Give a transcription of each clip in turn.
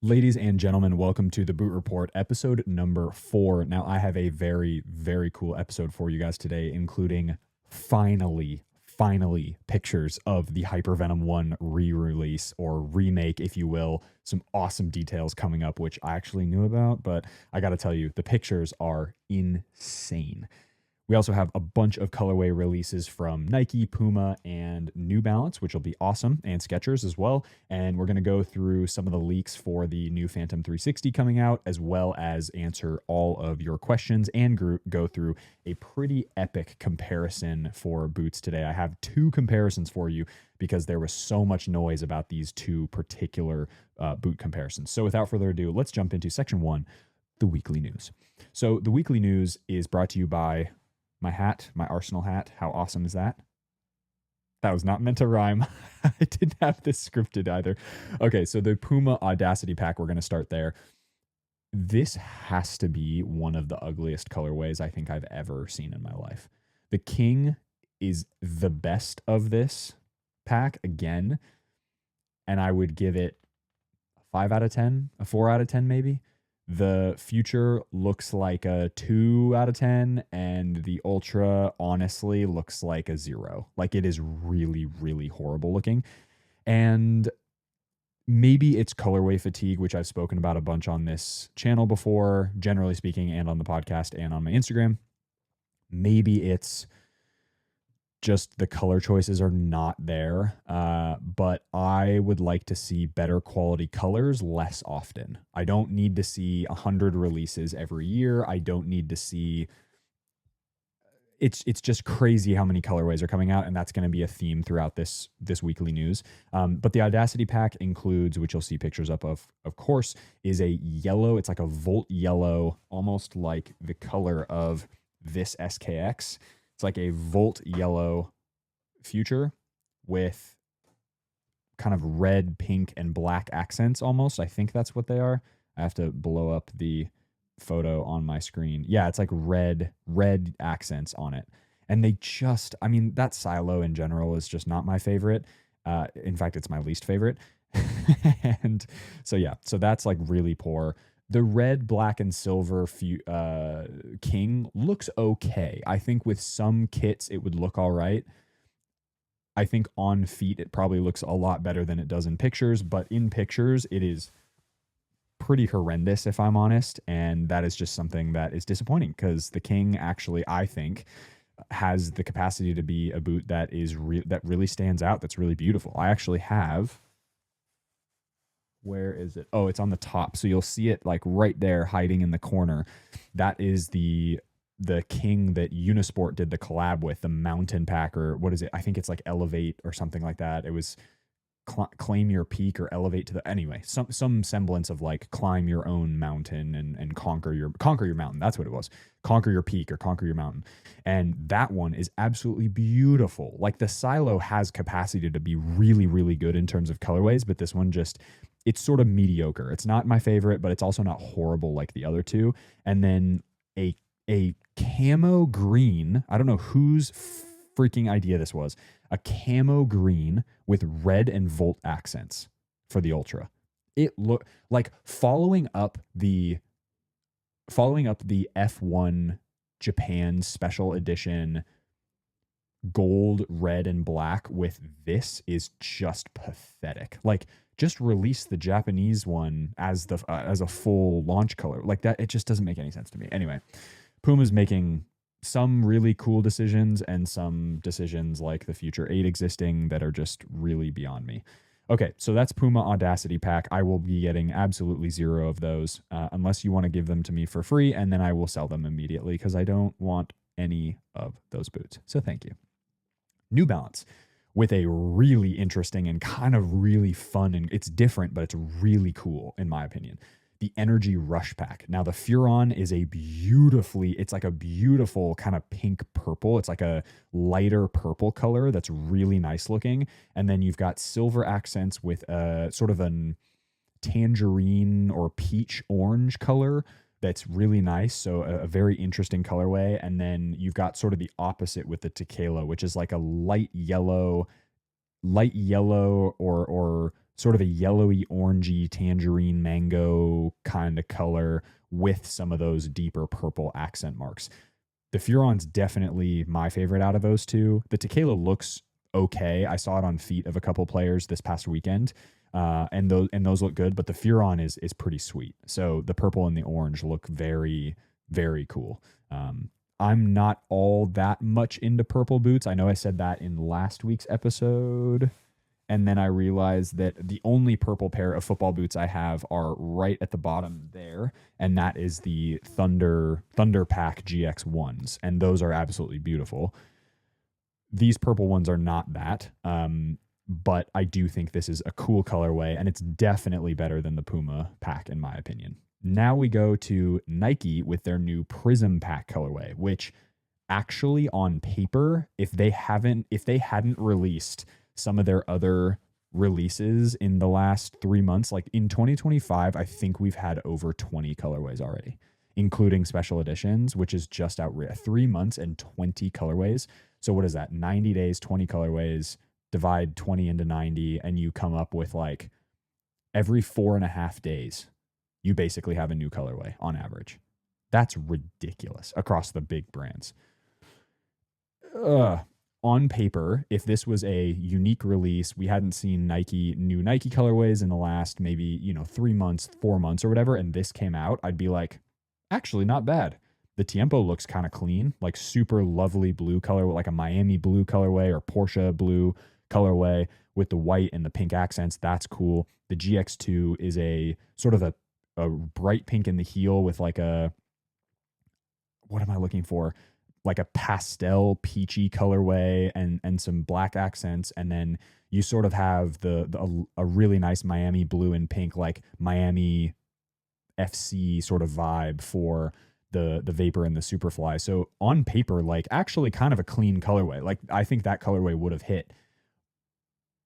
Ladies and gentlemen, welcome to the Boot Report, episode number 4. Now, I have a very, very cool episode for you guys today, including finally, pictures of the Hypervenom 1 re-release or remake, if you will. Some awesome details coming up, which I actually knew about, but I got to tell you, the pictures are insane. We also have a bunch of colorway releases from Nike, Puma, and New Balance, which will be awesome, and Skechers as well. And we're going to go through some of the leaks for the new Phantom 360 coming out, as well as answer all of your questions and go through a pretty epic comparison for boots today. I have 2 comparisons for you because there was so much noise about these 2 particular boot comparisons. So without further ado, let's jump into section 1, the weekly news. So the weekly news is brought to you by my hat, my Arsenal hat. How awesome is that? That was not meant to rhyme. I didn't have this scripted either. Okay, so the Puma Audacity pack, we're going to start there. This has to be one of the ugliest colorways I think I've ever seen in my life. The King is the best of this pack again, and I would give it a 5 out of 10, a 4 out of 10 maybe. The Future looks like a 2 out of 10, and the Ultra honestly looks like a 0. Like, it is really, really horrible looking. And maybe it's colorway fatigue, which I've spoken about a bunch on this channel before, generally speaking, and on the podcast and on my Instagram. Maybe it's just the color choices are not there, but I would like to see better quality colors less often. I don't need to see 100 releases every year. I don't need to see... It's just crazy how many colorways are coming out, and that's going to be a theme throughout this weekly news. But the Audacity pack includes, which you'll see pictures of course, is a yellow. It's like a Volt yellow, almost like the color of this SKX. It's like a Volt yellow Future with kind of red, pink, and black accents almost. I think that's what they are. I have to blow up the photo on my screen. Yeah, it's like red accents on it. And they just, I mean, that silo in general is just not my favorite. In fact, it's my least favorite. And so, yeah, so that's like really poor. The red, black, and silver King looks okay. I think with some kits, it would look all right. I think on feet, it probably looks a lot better than it does in pictures. But in pictures, it is pretty horrendous, if I'm honest. And that is just something that is disappointing because the King actually, I think, has the capacity to be a boot that is that really stands out, that's really beautiful. I actually have... Where is it? Oh, it's on the top. So you'll see it like right there hiding in the corner. That is the King that Unisport did the collab with, the mountain pack, or what is it? I think it's like Elevate or something like that. It was claim your peak or elevate to the... Anyway, some semblance of like climb your own mountain and conquer your mountain. That's what it was. Conquer your peak or conquer your mountain. And that one is absolutely beautiful. Like, the silo has capacity to be really, really good in terms of colorways, but this one just... It's sort of mediocre. It's not my favorite, but it's also not horrible like the other 2. And then a camo green. I don't know whose freaking idea this was. A camo green with red and Volt accents for the Ultra. It looked like following up the F1 Japan special edition gold, red, and black with this is just pathetic. Like, just release the Japanese one as a full launch color like that. It just doesn't make any sense to me. Anyway, Puma's making some really cool decisions and some decisions like the Future 8 existing that are just really beyond me. Okay, so that's Puma Audacity pack. I will be getting absolutely 0 of those unless you want to give them to me for free, and then I will sell them immediately because I don't want any of those boots. So thank you. New Balance, with a really interesting and kind of really fun, and it's different, but it's really cool in my opinion. The Energy Rush pack. Now, the Furon is it's like a beautiful kind of pink purple. It's like a lighter purple color that's really nice looking. And then you've got silver accents with a sort of an tangerine or peach orange color that's really nice. So a very interesting colorway. And then you've got sort of the opposite with the Tequila, which is like a light yellow or sort of a yellowy, orangey, tangerine, mango kind of color with some of those deeper purple accent marks. The Furon's definitely my favorite out of those two. The Tequila looks okay. I saw it on feet of a couple players this past weekend, and those look good. But the Furon is pretty sweet. So the purple and the orange look very, very cool. I'm not all that much into purple boots. I know I said that in last week's episode. And then I realized that the only purple pair of football boots I have are right at the bottom there. And that is the Thunder Pack GX1s. And those are absolutely beautiful. These purple ones are not that. But I do think this is a cool colorway. And it's definitely better than the Puma pack, in my opinion. Now we go to Nike with their new Prism Pack colorway, which actually on paper, if they hadn't released some of their other releases in the last 3 months, like in 2025, I think we've had over 20 colorways already, including special editions, which is just outrageous. 3 months and 20 colorways. So what is that? 90 days, 20 colorways, divide 20 into 90, and you come up with like every 4.5 days, you basically have a new colorway on average. That's ridiculous across the big brands. On paper, if this was a unique release, we hadn't seen new Nike colorways in the last maybe, 3 months, 4 months or whatever, and this came out, I'd be like, actually not bad. The Tiempo looks kind of clean, like super lovely blue color, like a Miami blue colorway or Porsche blue colorway with the white and the pink accents. That's cool. The GX2 is a sort of a bright pink in the heel with like what am I looking for? Like a pastel peachy colorway and some black accents. And then you sort of have a really nice Miami blue and pink, like Miami FC sort of vibe for the Vapor and the Superfly. So on paper, like actually kind of a clean colorway. Like I think that colorway would have hit.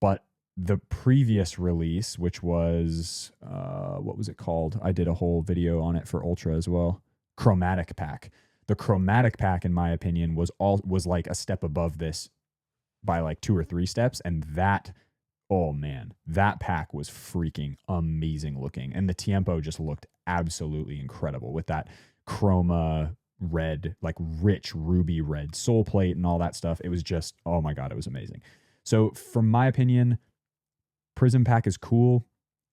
But the previous release, which was, what was it called? I did a whole video on it for Ultra as well. Chromatic Pack. The Chromatic Pack, in my opinion, was like a step above this by like 2 or 3 steps. And that, oh man, that pack was freaking amazing looking. And the Tiempo just looked absolutely incredible with that chroma red, like rich ruby red sole plate and all that stuff. It was just, oh my God, it was amazing. So from my opinion, Prism Pack is cool.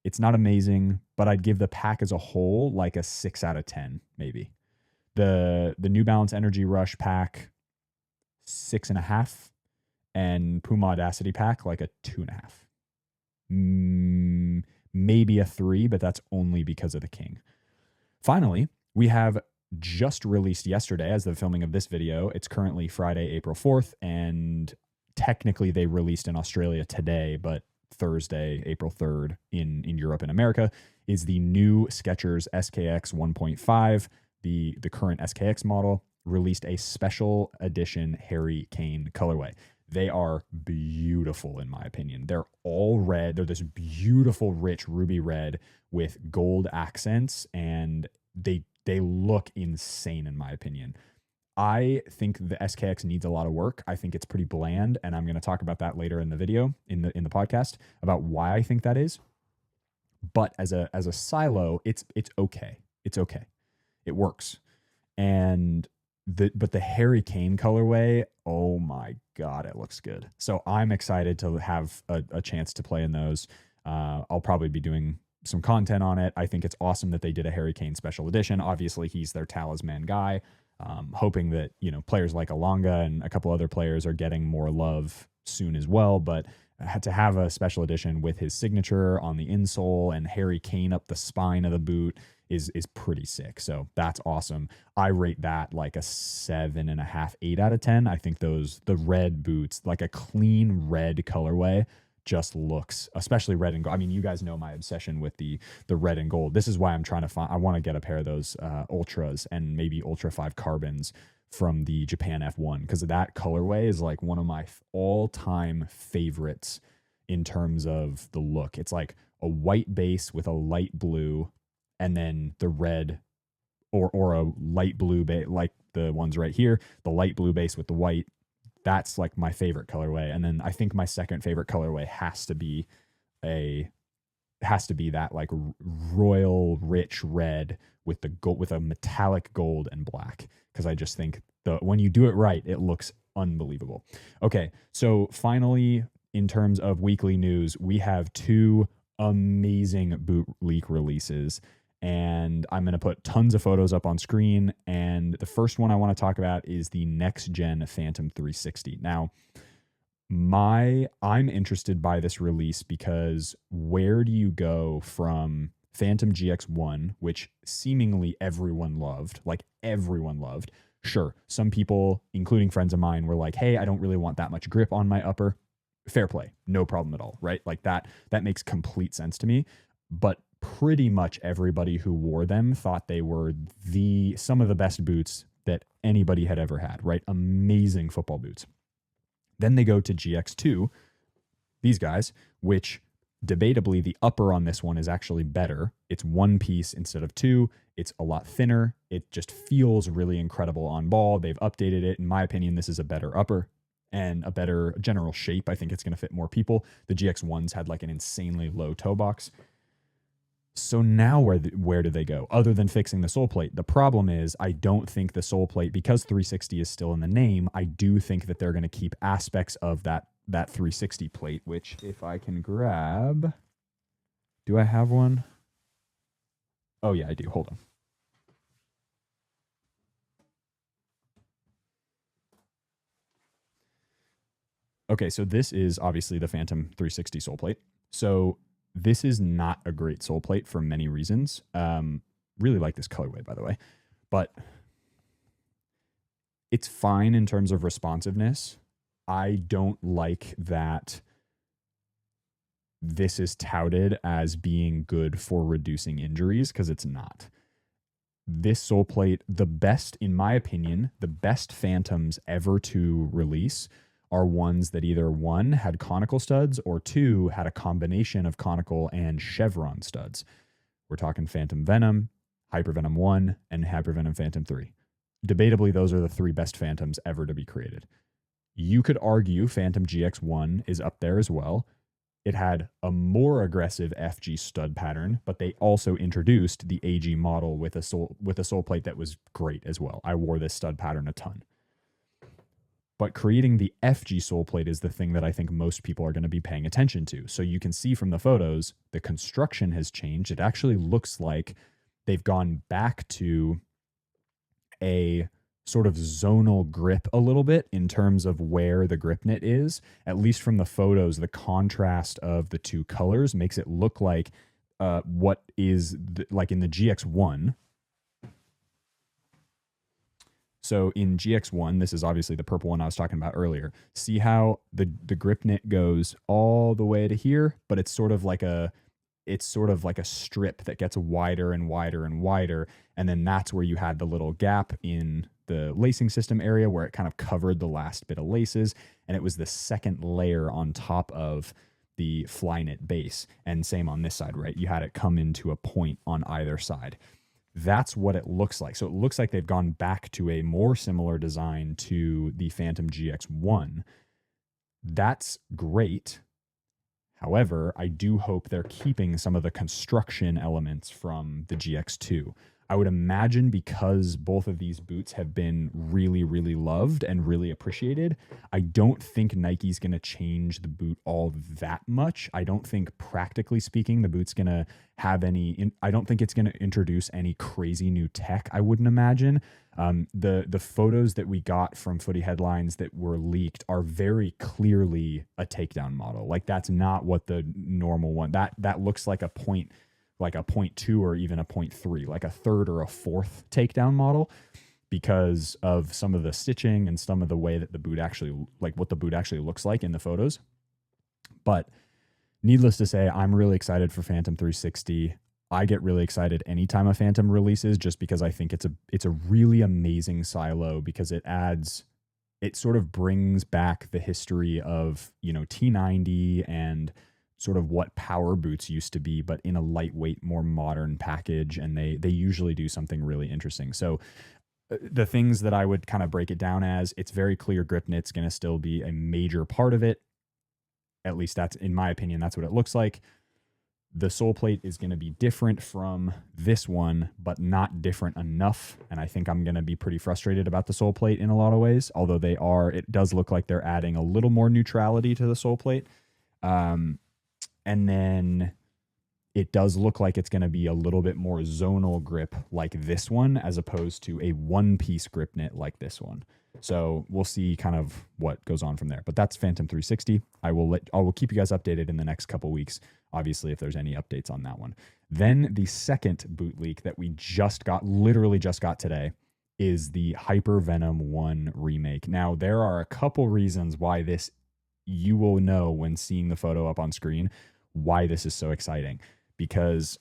It's not amazing, but I'd give the pack as a whole like a 6 out of 10, maybe. The New Balance Energy Rush pack, 6.5, and Puma Audacity pack like a 2.5. Maybe a 3, but that's only because of the King. Finally, we have just released yesterday as the filming of this video. It's currently Friday, April 4th, and technically they released in Australia today, but Thursday, April 3rd in Europe and America is the new Skechers SKX 1.5. The current SKX model released a special edition Harry Kane colorway. They are beautiful in my opinion. They're all red. They're this beautiful, rich ruby red with gold accents, and they look insane in my opinion. I think the SKX needs a lot of work. I think it's pretty bland, and I'm going to talk about that later in the video, in the podcast, about why I think that is. But as a silo, it's okay. It's okay. It works. And the Harry Kane colorway, oh my God, it looks good. So I'm excited to have a chance to play in those. I'll probably be doing some content on it. I think it's awesome that they did a Harry Kane special edition. Obviously, he's their talisman guy. Hoping that, players like Alonga and a couple other players are getting more love soon as well. But to have a special edition with his signature on the insole and Harry Kane up the spine of the boot is pretty sick. So that's awesome. I rate that like a 7.5, 8 out of 10. I think the red boots, like a clean red colorway, just looks, especially red and gold. I mean, you guys know my obsession with the red and gold. This is why I'm trying to find, I want to get a pair of those Ultras and maybe Ultra 5 Carbons from the Japan F1, because that colorway is like one of my all-time favorites in terms of the look. It's like a white base with a light blue, and then the red or a light blue base, like the ones right here, the light blue base with the white. That's like my favorite colorway. And then I think my second favorite colorway has to be a has to be that like royal rich red with the gold, with a metallic gold and black, because I just think when you do it right, it looks unbelievable. Okay, so finally, in terms of weekly news, we have two amazing boot leak releases, and I'm going to put tons of photos up on screen. And the first one I want to talk about is the next gen Phantom 360. Now, I'm interested by this release because where do you go from Phantom GX1, which seemingly everyone loved, like everyone loved. Sure, some people, including friends of mine, were like, hey, I don't really want that much grip on my upper. Fair play, no problem at all, right? Like that makes complete sense to me. But pretty much everybody who wore them thought they were some of the best boots that anybody had ever had, right? Amazing football boots. Then they go to GX2, these guys, which debatably the upper on this one is actually better. It's one piece instead of two. It's a lot thinner. It just feels really incredible on ball. They've updated it. In my opinion, this is a better upper and a better general shape. I think it's going to fit more people. The GX1s had like an insanely low toe box. So now where do they go other than fixing the sole plate? The problem is I don't think the sole plate, because 360 is still in the name, I do think that they're going to keep aspects of that 360 plate, which if I can grab, do I have one? Oh yeah, I do. Hold on. Okay, so this is obviously the Phantom 360 sole plate. So this is not a great sole plate for many reasons. Really like this colorway, by the way, but it's fine in terms of responsiveness. I don't like that this is touted as being good for reducing injuries, because it's not. This sole plate, in my opinion, the best Phantoms ever to release are ones that either one had conical studs or two had a combination of conical and chevron studs. We're talking Phantom Venom, Hypervenom 1, and Hypervenom Phantom 3. Debatably, those are the three best Phantoms ever to be created. You could argue Phantom GX1 is up there as well. It had a more aggressive FG stud pattern, but they also introduced the AG model with a sole plate that was great as well. I wore this stud pattern a ton. But creating the FG sole plate is the thing that I think most people are going to be paying attention to. So you can see from the photos, the construction has changed. It actually looks like they've gone back to a sort of zonal grip a little bit in terms of where the grip knit is. At least from the photos, the contrast of the two colors makes it look like what is like in the GX1. So in GX1, this is obviously the purple one I was talking about earlier. See how the grip knit goes all the way to here, but it's sort of like a strip that gets wider and wider and wider. And then that's where you had the little gap in the lacing system area where it kind of covered the last bit of laces. And it was the second layer on top of the fly knit base. And same on this side, right? You had it come into a point on either side. That's what it looks like. So it looks like they've gone back to a more similar design to the Phantom GX1. That's great. However, I do hope they're keeping some of the construction elements from the GX2. I would imagine because both of these boots have been really, really loved and really appreciated, I don't think Nike's going to change the boot all that much. I don't think, practically speaking, the boot's going to have I don't think it's going to introduce any crazy new tech, I wouldn't imagine. The photos that we got from Footy Headlines that were leaked are very clearly a takedown model. Like that's not what the normal one, that looks like a 0.2 or even a 0.3, like a third or a fourth takedown model, because of some of the stitching and some of the way that the boot actually, like what the boot actually looks like in the photos. But needless to say, I'm really excited for Phantom 360. I get really excited anytime a Phantom releases, just because I think it's a really amazing silo, because it sort of brings back the history of, T90 and sort of what power boots used to be, but in a lightweight, more modern package. And they usually do something really interesting. So the things that I would kind of break it down as, it's very clear grip knit's going to still be a major part of it. At least that's, in my opinion, that's what it looks like. The sole plate is going to be different from this one, but not different enough. And I think I'm going to be pretty frustrated about the sole plate in a lot of ways, although it does look like they're adding a little more neutrality to the sole plate. And then it does look like it's going to be a little bit more zonal grip like this one, as opposed to a one-piece grip knit like this one. So we'll see kind of what goes on from there. But that's Phantom 360. I will keep you guys updated in the next couple weeks, obviously, if there's any updates on that one. Then the second boot leak that we literally just got today, is the Hypervenom 1 remake. Now, there are a couple reasons why you will know when seeing the photo up on screen, why this is so exciting. Because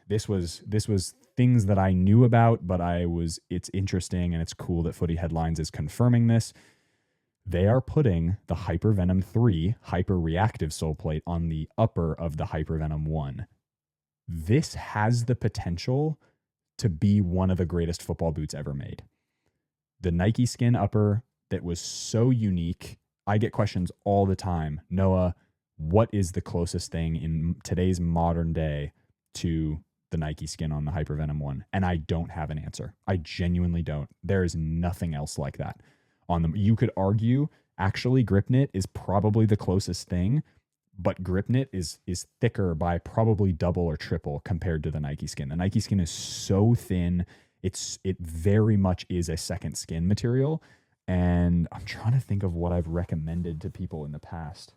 this was things that I knew about, but it's interesting and it's cool that Footy Headlines is confirming this. They are putting the Hypervenom 3 hyper reactive sole plate on the upper of the Hypervenom 1. This has the potential to be one of the greatest football boots ever made. The Nike Skin upper that was so unique. I get questions all the time. Noah, what is the closest thing in today's modern day to the Nike Skin on the Hypervenom 1? And I don't have an answer. I genuinely don't. There is nothing else like that on them. You could argue actually grip knit is probably the closest thing, but grip knit is thicker by probably double or triple compared to the Nike Skin. The Nike Skin is so thin. It very much is a second skin material. And I'm trying to think of what I've recommended to people in the past.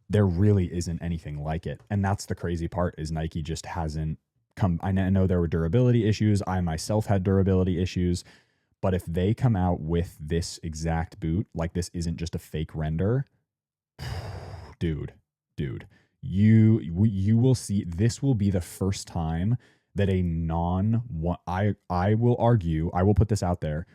There really isn't anything like it. And that's the crazy part, is Nike just hasn't come. I know there were durability issues. I myself had durability issues. But if they come out with this exact boot, like this isn't just a fake render, dude, you will see, this will be the first time that I will argue, I will put this out there,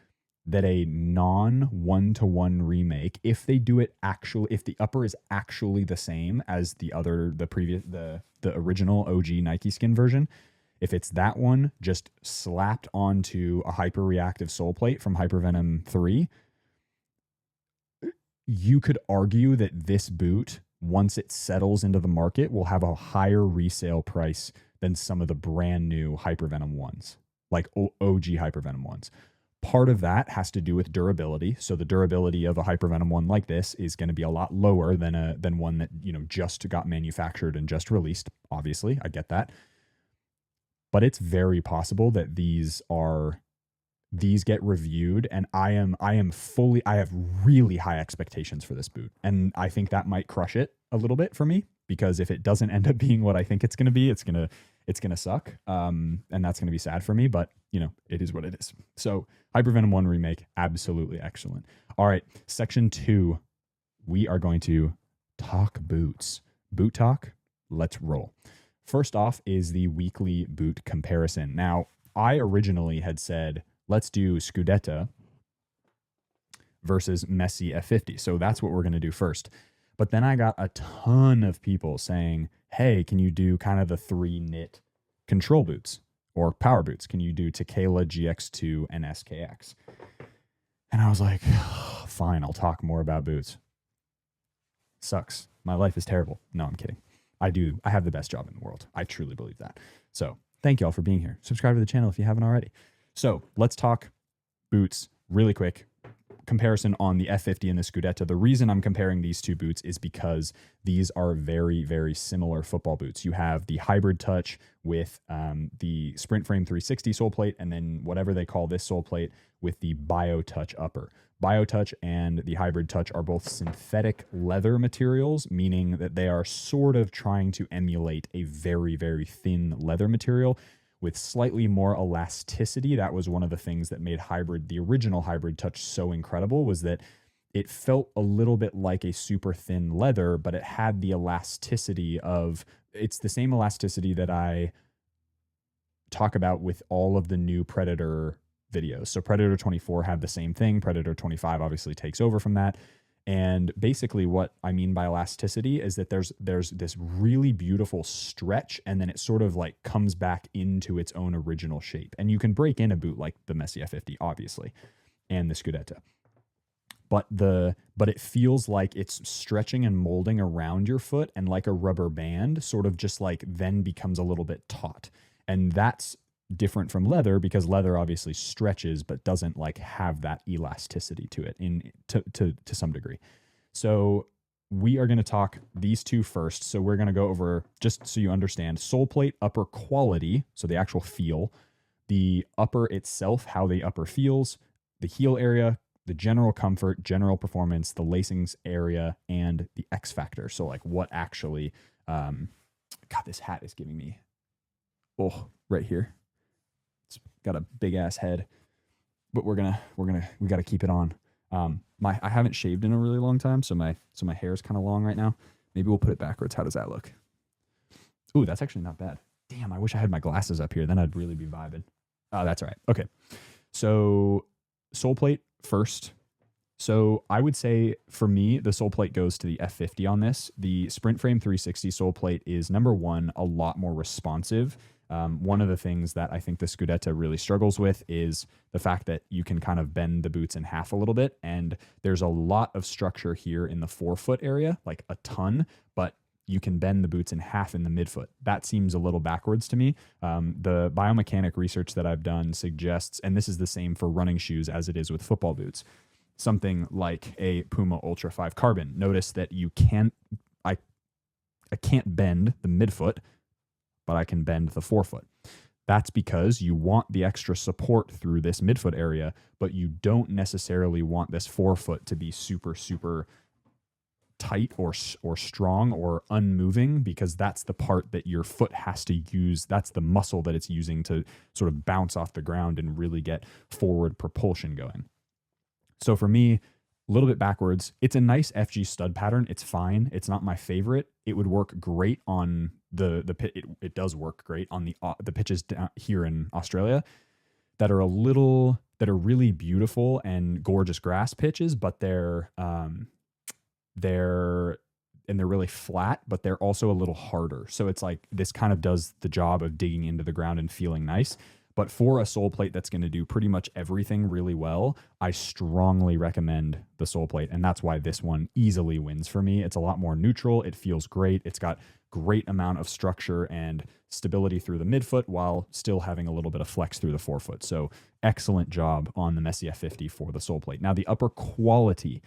that a non-one-to-one remake, if they do it actually, if the upper is actually the same as the original OG Nike Skin version, if it's that one just slapped onto a hyper reactive sole plate from Hypervenom 3, you could argue that this boot, once it settles into the market, will have a higher resale price than some of the brand new Hypervenom ones, like OG Hypervenom ones. Part of that has to do with durability. So the durability of a Hypervenom one like this is going to be a lot lower than one that, just got manufactured and just released. Obviously, I get that. But it's very possible that these get reviewed, and I have really high expectations for this boot. And I think that might crush it a little bit for me, because if it doesn't end up being what I think it's going to be, it's going to suck. And that's going to be sad for me, but it is what it is. So Hypervenom 1 remake, absolutely excellent. All right, section 2, we are going to talk boots. Boot talk, let's roll. First off is the weekly boot comparison. Now, I originally had said, let's do Scudetta versus Messi F50. So that's what we're going to do first. But then I got a ton of people saying, hey, can you do kind of the 3 knit control boots or power boots? Can you do Tequila, GX2, and SKX? And I was like, fine, I'll talk more about boots. Sucks. My life is terrible. No, I'm kidding. I have the best job in the world. I truly believe that. So thank you all for being here. Subscribe to the channel if you haven't already. So let's talk boots really quick. Comparison on the F50 and the Scudetta. The reason I'm comparing these two boots is because these are very, very similar football boots. You have the hybrid touch with the Sprint Frame 360 sole plate, and then whatever they call this sole plate with the BioTouch upper. BioTouch and the hybrid touch are both synthetic leather materials, meaning that they are sort of trying to emulate a very, very thin leather material with slightly more elasticity. That was one of the things that made the original hybrid touch so incredible, was that it felt a little bit like a super thin leather, but it had the elasticity it's the same elasticity that I talk about with all of the new Predator videos. So Predator 24 had the same thing. Predator 25 obviously takes over from that. And basically what I mean by elasticity is that there's this really beautiful stretch, and then it sort of like comes back into its own original shape. And you can break in a boot like the Messi F50, obviously, and the Scudetta. but it feels like it's stretching and molding around your foot, and like a rubber band sort of just like then becomes a little bit taut. And that's different from leather, because leather obviously stretches but doesn't like have that elasticity to it to some degree. So we are going to talk these two first. So we're going to go over, just so you understand, sole plate upper quality, so the actual feel, the upper itself, how the upper feels, the heel area, the general comfort, general performance, the lacings area, and the X factor. So like what actually, God, this hat is giving me, right here. It's got a big ass head, but we got to keep it on. I haven't shaved in a really long time, so my hair is kind of long right now. Maybe we'll put it backwards. How does that look? Ooh, that's actually not bad. Damn, I wish I had my glasses up here. Then I'd really be vibing. Oh, that's all right. Okay. So sole plate first. So I would say for me, the sole plate goes to the F50 on this. The Sprint Frame 360 sole plate is, number one, a lot more responsive. One of the things that I think the Scudetta really struggles with is the fact that you can kind of bend the boots in half a little bit. And there's a lot of structure here in the forefoot area, like a ton, but you can bend the boots in half in the midfoot. That seems a little backwards to me. The biomechanic research that I've done suggests, and this is the same for running shoes as it is with football boots, something like a Puma Ultra 5 Carbon. Notice that I can't bend the midfoot, but I can bend the forefoot. That's because you want the extra support through this midfoot area, but you don't necessarily want this forefoot to be super, super tight or strong or unmoving, because that's the part that your foot has to use. That's the muscle that it's using to sort of bounce off the ground and really get forward propulsion going. So for me, a little bit backwards. It's a nice FG stud pattern. It's fine. It's not my favorite. It would work great on the pit. It does work great on the pitches down here in Australia that are really beautiful and gorgeous grass pitches, but they're really flat, but they're also a little harder. So it's like this kind of does the job of digging into the ground and feeling nice. But for a sole plate that's going to do pretty much everything really well, I strongly recommend the sole plate. And that's why this one easily wins for me. It's a lot more neutral. It feels great. It's got great amount of structure and stability through the midfoot while still having a little bit of flex through the forefoot. So excellent job on the Messi F50 for the sole plate. Now the upper quality,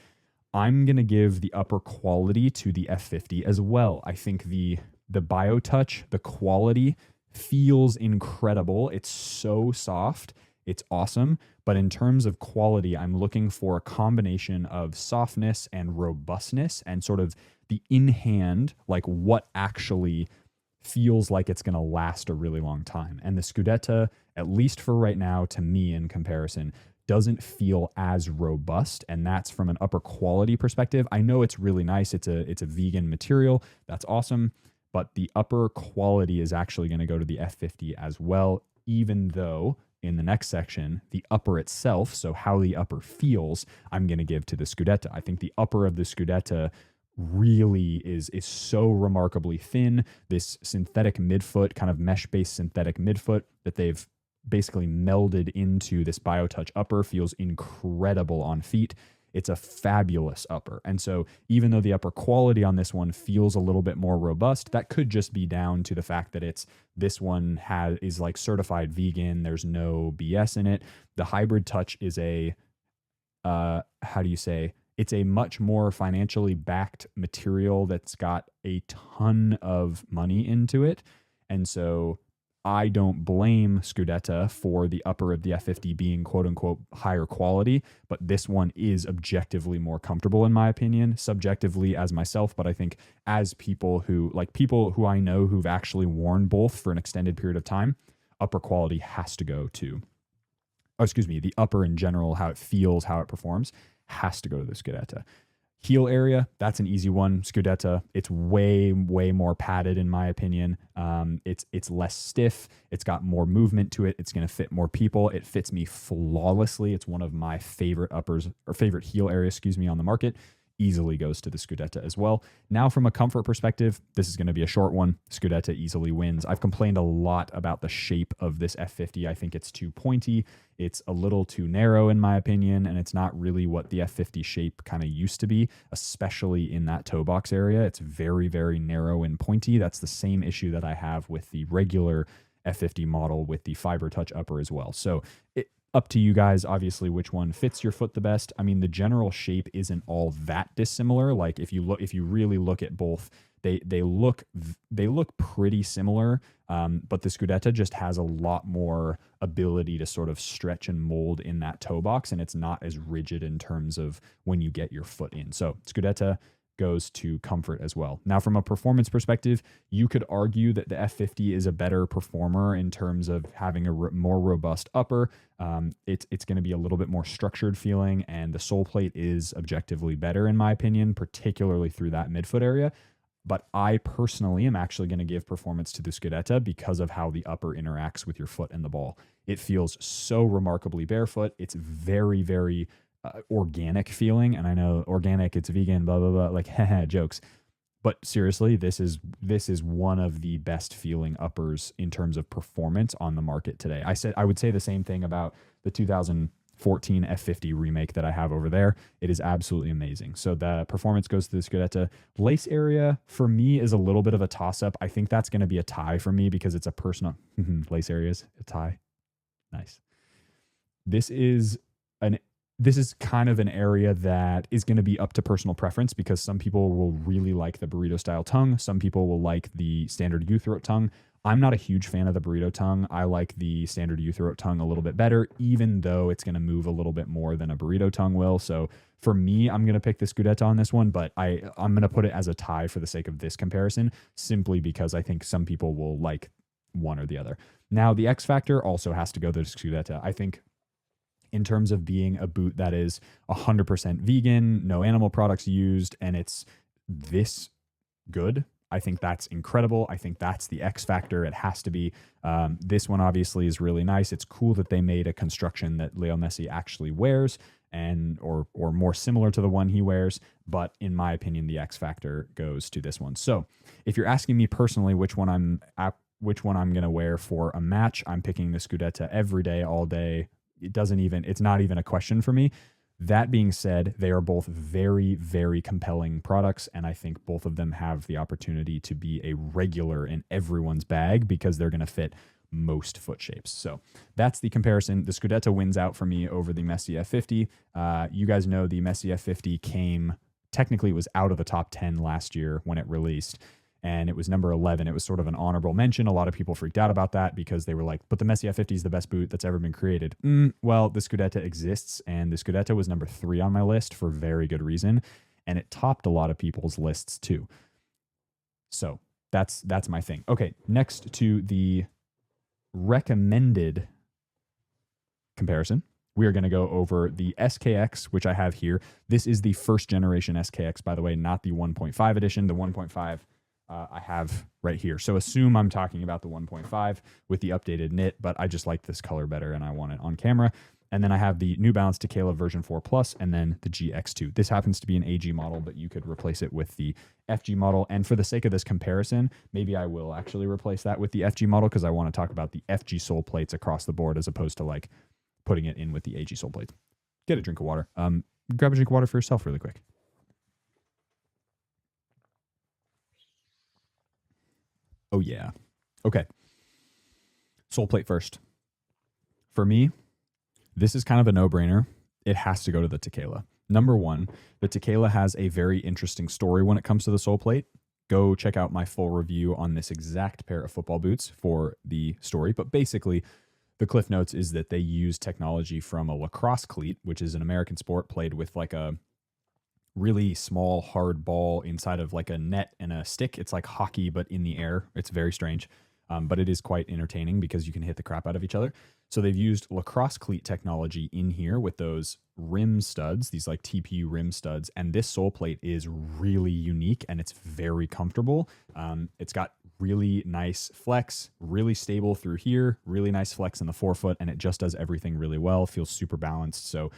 I'm going to give the upper quality to the F50 as well. I think the BioTouch, the quality feels incredible. It's so soft. It's awesome. But in terms of quality, I'm looking for a combination of softness and robustness and sort of the in-hand, like what actually feels like it's going to last a really long time. And the Scudetta, at least for right now, to me in comparison, doesn't feel as robust, and that's from an upper quality perspective. I know it's really nice. It's a vegan material. That's awesome. But the upper quality is actually going to go to the F50 as well, even though in the next section, the upper itself, so how the upper feels, I'm going to give to the Scudetta. I think the upper of the Scudetta really is so remarkably thin. This synthetic midfoot, kind of mesh-based synthetic midfoot that they've basically melded into this BioTouch upper, feels incredible on feet. It's a fabulous upper. And so even though the upper quality on this one feels a little bit more robust, that could just be down to the fact that this one is like certified vegan. There's no BS in it. The Hybrid Touch is it's a much more financially backed material that's got a ton of money into it. And so I don't blame Scudetta for the upper of the F50 being quote unquote higher quality, but this one is objectively more comfortable in my opinion, subjectively as myself. But I think as people who I know who've actually worn both for an extended period of time, upper quality has to go to, the upper in general, how it feels, how it performs, has to go to the Scudetta. Heel area, that's an easy one. Scudetta, it's way, way more padded in my opinion. It's less stiff. It's got more movement to it. It's going to fit more people. It fits me flawlessly. It's one of my favorite uppers or favorite heel areas, on the market. easily goes to the Scudetta as well. Now, from a comfort perspective, this is going to be a short one. Scudetta easily wins. I've complained a lot about the shape of this F50. I think it's too pointy. It's a little too narrow in my opinion, and it's not really what the F50 shape kind of used to be, especially in that toe box area. It's very, very narrow and pointy. That's the same issue that I have with the regular F50 model with the Fiber Touch upper as well. So up to you guys, obviously, which one fits your foot the best. I mean, the general shape isn't all that dissimilar. Like if you really look at both, they look pretty similar. But the Scudetta just has a lot more ability to sort of stretch and mold in that toe box, and it's not as rigid in terms of when you get your foot in. So Scudetta goes to comfort as well. Now, from a performance perspective, you could argue that the F50 is a better performer in terms of having a more robust upper. It's going to be a little bit more structured feeling, and the sole plate is objectively better in my opinion, particularly through that midfoot area. But I personally am actually going to give performance to the Scudetta because of how the upper interacts with your foot and the ball. It feels so remarkably barefoot. It's very, very organic feeling, and I know organic, it's vegan, blah blah blah, like haha, jokes. But seriously, this is one of the best feeling uppers in terms of performance on the market today. I would say the same thing about the 2014 F50 remake that I have over there. It is absolutely amazing. So the performance goes to the Scudetta. Lace area for me is a little bit of a toss up. I think that's going to be a tie for me because it's a personal lace areas, a tie. Nice. This is kind of an area that is going to be up to personal preference because some people will really like the burrito style tongue. Some people will like the standard U-throat tongue. I'm not a huge fan of the burrito tongue. I like the standard U-throat tongue a little bit better, even though it's going to move a little bit more than a burrito tongue will. So for me, I'm going to pick the Scudetta on this one, but I'm going to put it as a tie for the sake of this comparison, simply because I think some people will like one or the other. Now, the X factor also has to go to the Scudetta. I think in terms of being a boot that is 100% vegan, no animal products used, and it's this good, I think that's incredible. I think that's the X factor. It has to be. This one obviously is really nice. It's cool that they made a construction that Leo Messi actually wears, and or more similar to the one he wears. But in my opinion, the X factor goes to this one. So if you're asking me personally which one I'm going to wear for a match, I'm picking the Scudetta every day, all day. It's not even a question for me. That being said, they are both very, very compelling products, and I think both of them have the opportunity to be a regular in everyone's bag because they're going to fit most foot shapes. So that's the comparison. The Scudetta wins out for me over the Messi F50. You guys know the Messi F50 technically it was out of the top 10 last year when it released, and it was number 11. It was sort of an honorable mention. A lot of people freaked out about that because they were like, but the Messi F50 is the best boot that's ever been created. Well, the Scudetta exists, and the Scudetta was number 3 on my list for very good reason, and it topped a lot of people's lists too. So that's my thing. Okay, next to the recommended comparison, we are going to go over the SKX, which I have here. This is the first generation SKX, by the way, not the 1.5 edition. The 1.5 I have right here. So assume I'm talking about the 1.5 with the updated knit, but I just like this color better and I want it on camera. And then I have the New Balance Tequila version 4 Plus and then the GX2. This happens to be an AG model, but you could replace it with the FG model. And for the sake of this comparison, maybe I will actually replace that with the FG model because I want to talk about the FG sole plates across the board as opposed to like putting it in with the AG sole plates. Get a drink of water. Grab a drink of water for yourself really quick. Oh, yeah. Okay. Sole plate first. For me, this is kind of a no-brainer. It has to go to the Tequila. Number one, the Tequila has a very interesting story when it comes to the sole plate. Go check out my full review on this exact pair of football boots for the story. But basically, the Cliff Notes is that they use technology from a lacrosse cleat, which is an American sport played with like a really small hard ball inside of like a net and a stick. It's like hockey, but in the air. It's very strange, but it is quite entertaining because you can hit the crap out of each other. So they've used lacrosse cleat technology in here with those rim studs, these like TPU rim studs. And this sole plate is really unique and it's very comfortable. It's got really nice flex, really stable through here, really nice flex in the forefoot, and it just does everything really well. Feels super balanced. So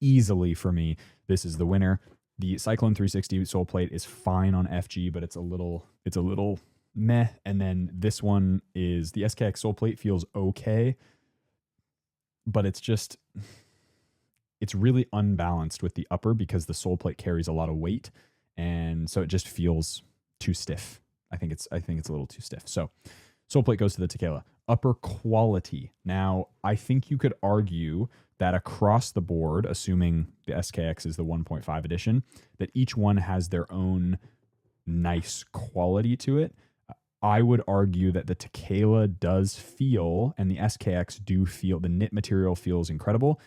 easily for me, this is the winner. The Cyclone 360 sole plate is fine on FG, but it's a little meh. And then this one is the SKX sole plate feels okay, but it's really unbalanced with the upper because the sole plate carries a lot of weight, and so it just feels too stiff. I think it's a little too stiff. So sole plate goes to the Tequila. Upper quality. Now, I think you could argue that across the board, assuming the SKX is the 1.5 edition, that each one has their own nice quality to it. I would argue that the Tequila does feel, and the SKX do feel, the knit material feels incredible.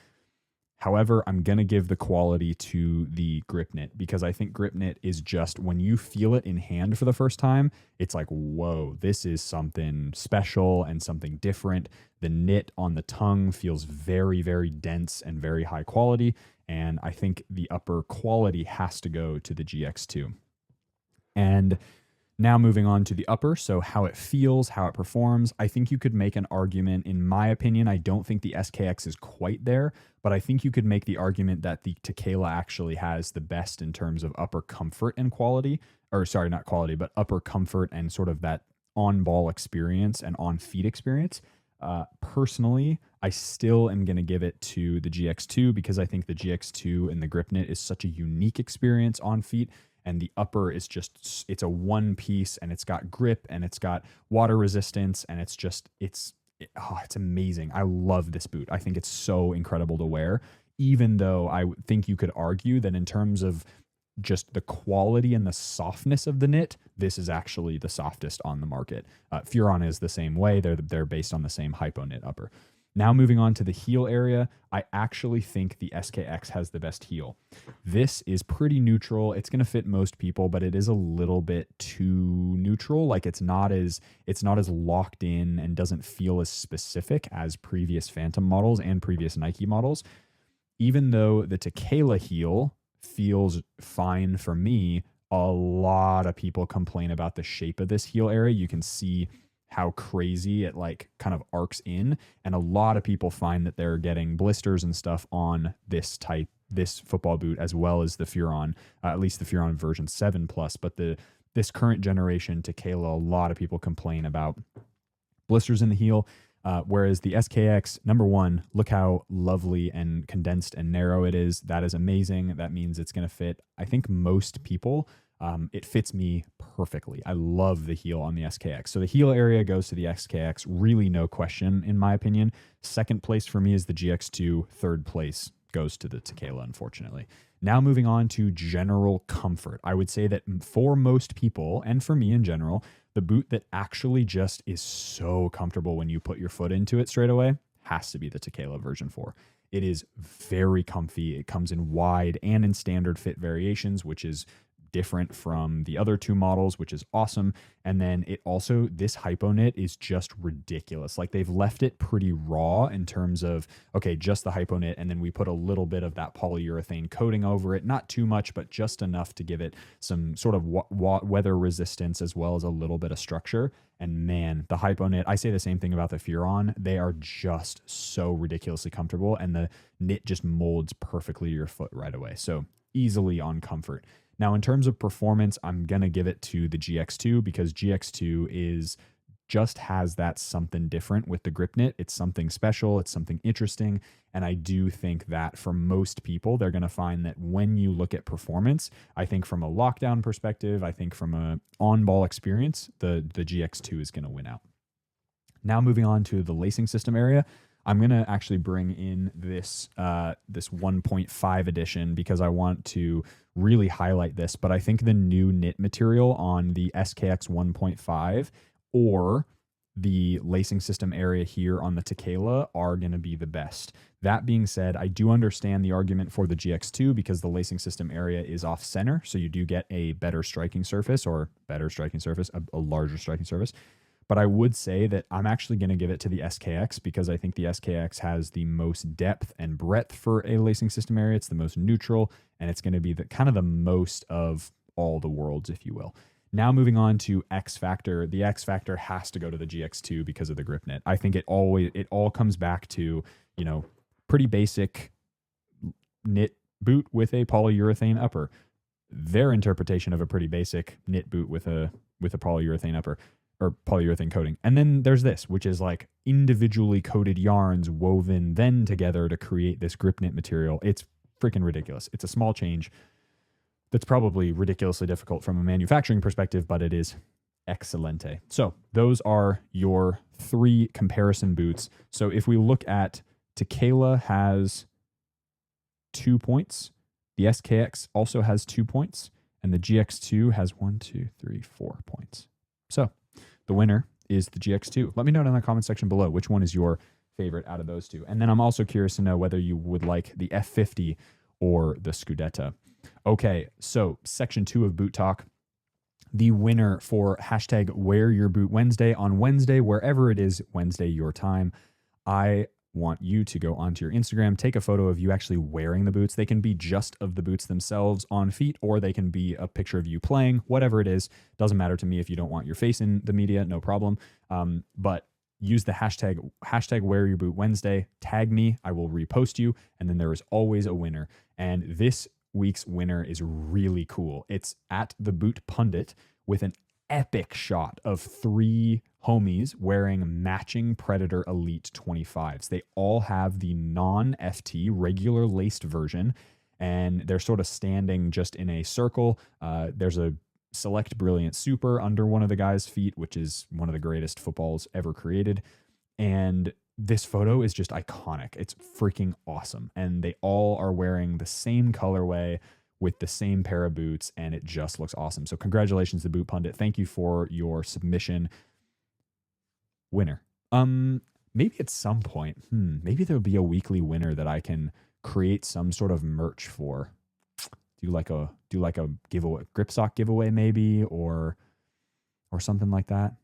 However, I'm going to give the quality to the grip knit because I think grip knit is just, when you feel it in hand for the first time, it's like, whoa, this is something special and something different. The knit on the tongue feels very, very dense and very high quality. And I think the upper quality has to go to the GX2. And now moving on to the upper, so how it feels, how it performs. I think you could make an argument, in my opinion, I don't think the SKX is quite there, but I think you could make the argument that the Tequila actually has the best in terms of upper comfort and quality, or sorry, not quality, but upper comfort and sort of that on-ball experience and on-feet experience. Personally, I still am going to give it to the GX2 because I think the GX2 and the grip knit is such a unique experience on feet. And the upper is just, it's a one piece and it's got grip and it's got water resistance and it's amazing. I love this boot. I think it's so incredible to wear, even though I think you could argue that in terms of just the quality and the softness of the knit, this is actually the softest on the market. Furon is the same way. They're based on the same hypo knit upper. Now moving on to the heel area, I actually think the SKX has the best heel. This is pretty neutral. It's going to fit most people, but it is a little bit too neutral. Like it's not as locked in and doesn't feel as specific as previous Phantom models and previous Nike models. Even though the Tequila heel feels fine for me, a lot of people complain about the shape of this heel area. You can see how crazy it like kind of arcs in, and a lot of people find that they're getting blisters and stuff on this football boot, as well as the Furon, at least the Furon version 7 plus. But this current generation Tequila, a lot of people complain about blisters in the heel, whereas the SKX, number one, look how lovely and condensed and narrow it is. That is amazing. That means it's going to fit, I think, most people. It fits me perfectly. I love the heel on the SKX. So the heel area goes to the SKX, really no question, in my opinion. Second place for me is the GX2. Third place goes to the Tequila, unfortunately. Now moving on to general comfort. I would say that for most people, and for me in general, the boot that actually just is so comfortable when you put your foot into it straight away has to be the Tequila version 4. It is very comfy. It comes in wide and in standard fit variations, which is different from the other two models, which is awesome. And then it also, this hypo knit is just ridiculous. Like they've left it pretty raw in terms of, okay, just the hypo knit, and then we put a little bit of that polyurethane coating over it, not too much, but just enough to give it some sort of weather resistance as well as a little bit of structure. And man, the hypo knit, I say the same thing about the Furon. They are just so ridiculously comfortable, and the knit just molds perfectly to your foot right away. So easily on comfort. Now, in terms of performance, I'm going to give it to the GX2 because GX2 just has that something different with the grip knit. It's something special. It's something interesting. And I do think that for most people, they're going to find that when you look at performance, I think from a lockdown perspective, I think from a on-ball experience, the GX2 is going to win out. Now moving on to the lacing system area, I'm going to actually bring in this 1.5 edition because I want to really highlight this. But I think the new knit material on the SKX 1.5 or the lacing system area here on the Tequila are going to be the best. That being said, I do understand the argument for the GX2 because the lacing system area is off center. So you do get a better striking surface, a larger striking surface. But I would say that I'm actually going to give it to the SKX because I think the SKX has the most depth and breadth for a lacing system area. It's the most neutral, and it's going to be the kind of the most of all the worlds, if you will. Now moving on to X Factor. The X Factor has to go to the GX2 because of the grip knit. I think it all comes back to, pretty basic knit boot with a polyurethane upper. their interpretation of a pretty basic knit boot with a polyurethane upper or polyurethane coating. And then there's this, which is like individually coated yarns woven then together to create this grip knit material. It's freaking ridiculous. It's a small change that's probably ridiculously difficult from a manufacturing perspective, but it is excelente. So those are your 3 comparison boots. So if we look at Tequila has 2 points, the SKX also has 2 points, and the GX2 has 4 points. So the winner is the GX2. Let me know in the comment section below which one is your favorite out of those 2. And then I'm also curious to know whether you would like the F50 or the Scudetta. Okay, so section 2 of Boot Talk. The winner for hashtag Wear Your Boot Wednesday on Wednesday, wherever it is Wednesday your time. I want you to go onto your Instagram, take a photo of you actually wearing the boots. They can be just of the boots themselves on feet, or they can be a picture of you playing, whatever it is. Doesn't matter to me if you don't want your face in the media, no problem. But use the hashtag Wear Your Boot Wednesday, tag me, I will repost you, and then there is always a winner. And this week's winner is really cool. It's at the Boot Pundit with an epic shot of 3 homies wearing matching Predator Elite 25s. They all have the non-FT regular laced version, and they're sort of standing just in a circle. There's a Select Brilliant Super under one of the guy's feet, which is one of the greatest footballs ever created. And this photo is just iconic. It's freaking awesome. And they all are wearing the same colorway with the same pair of boots, and it just looks awesome. So congratulations to Boot Pundit. Thank you for your submission. Winner. Maybe at some point, maybe there'll be a weekly winner that I can create some sort of merch for. Do like a giveaway, grip sock giveaway maybe, or something like that.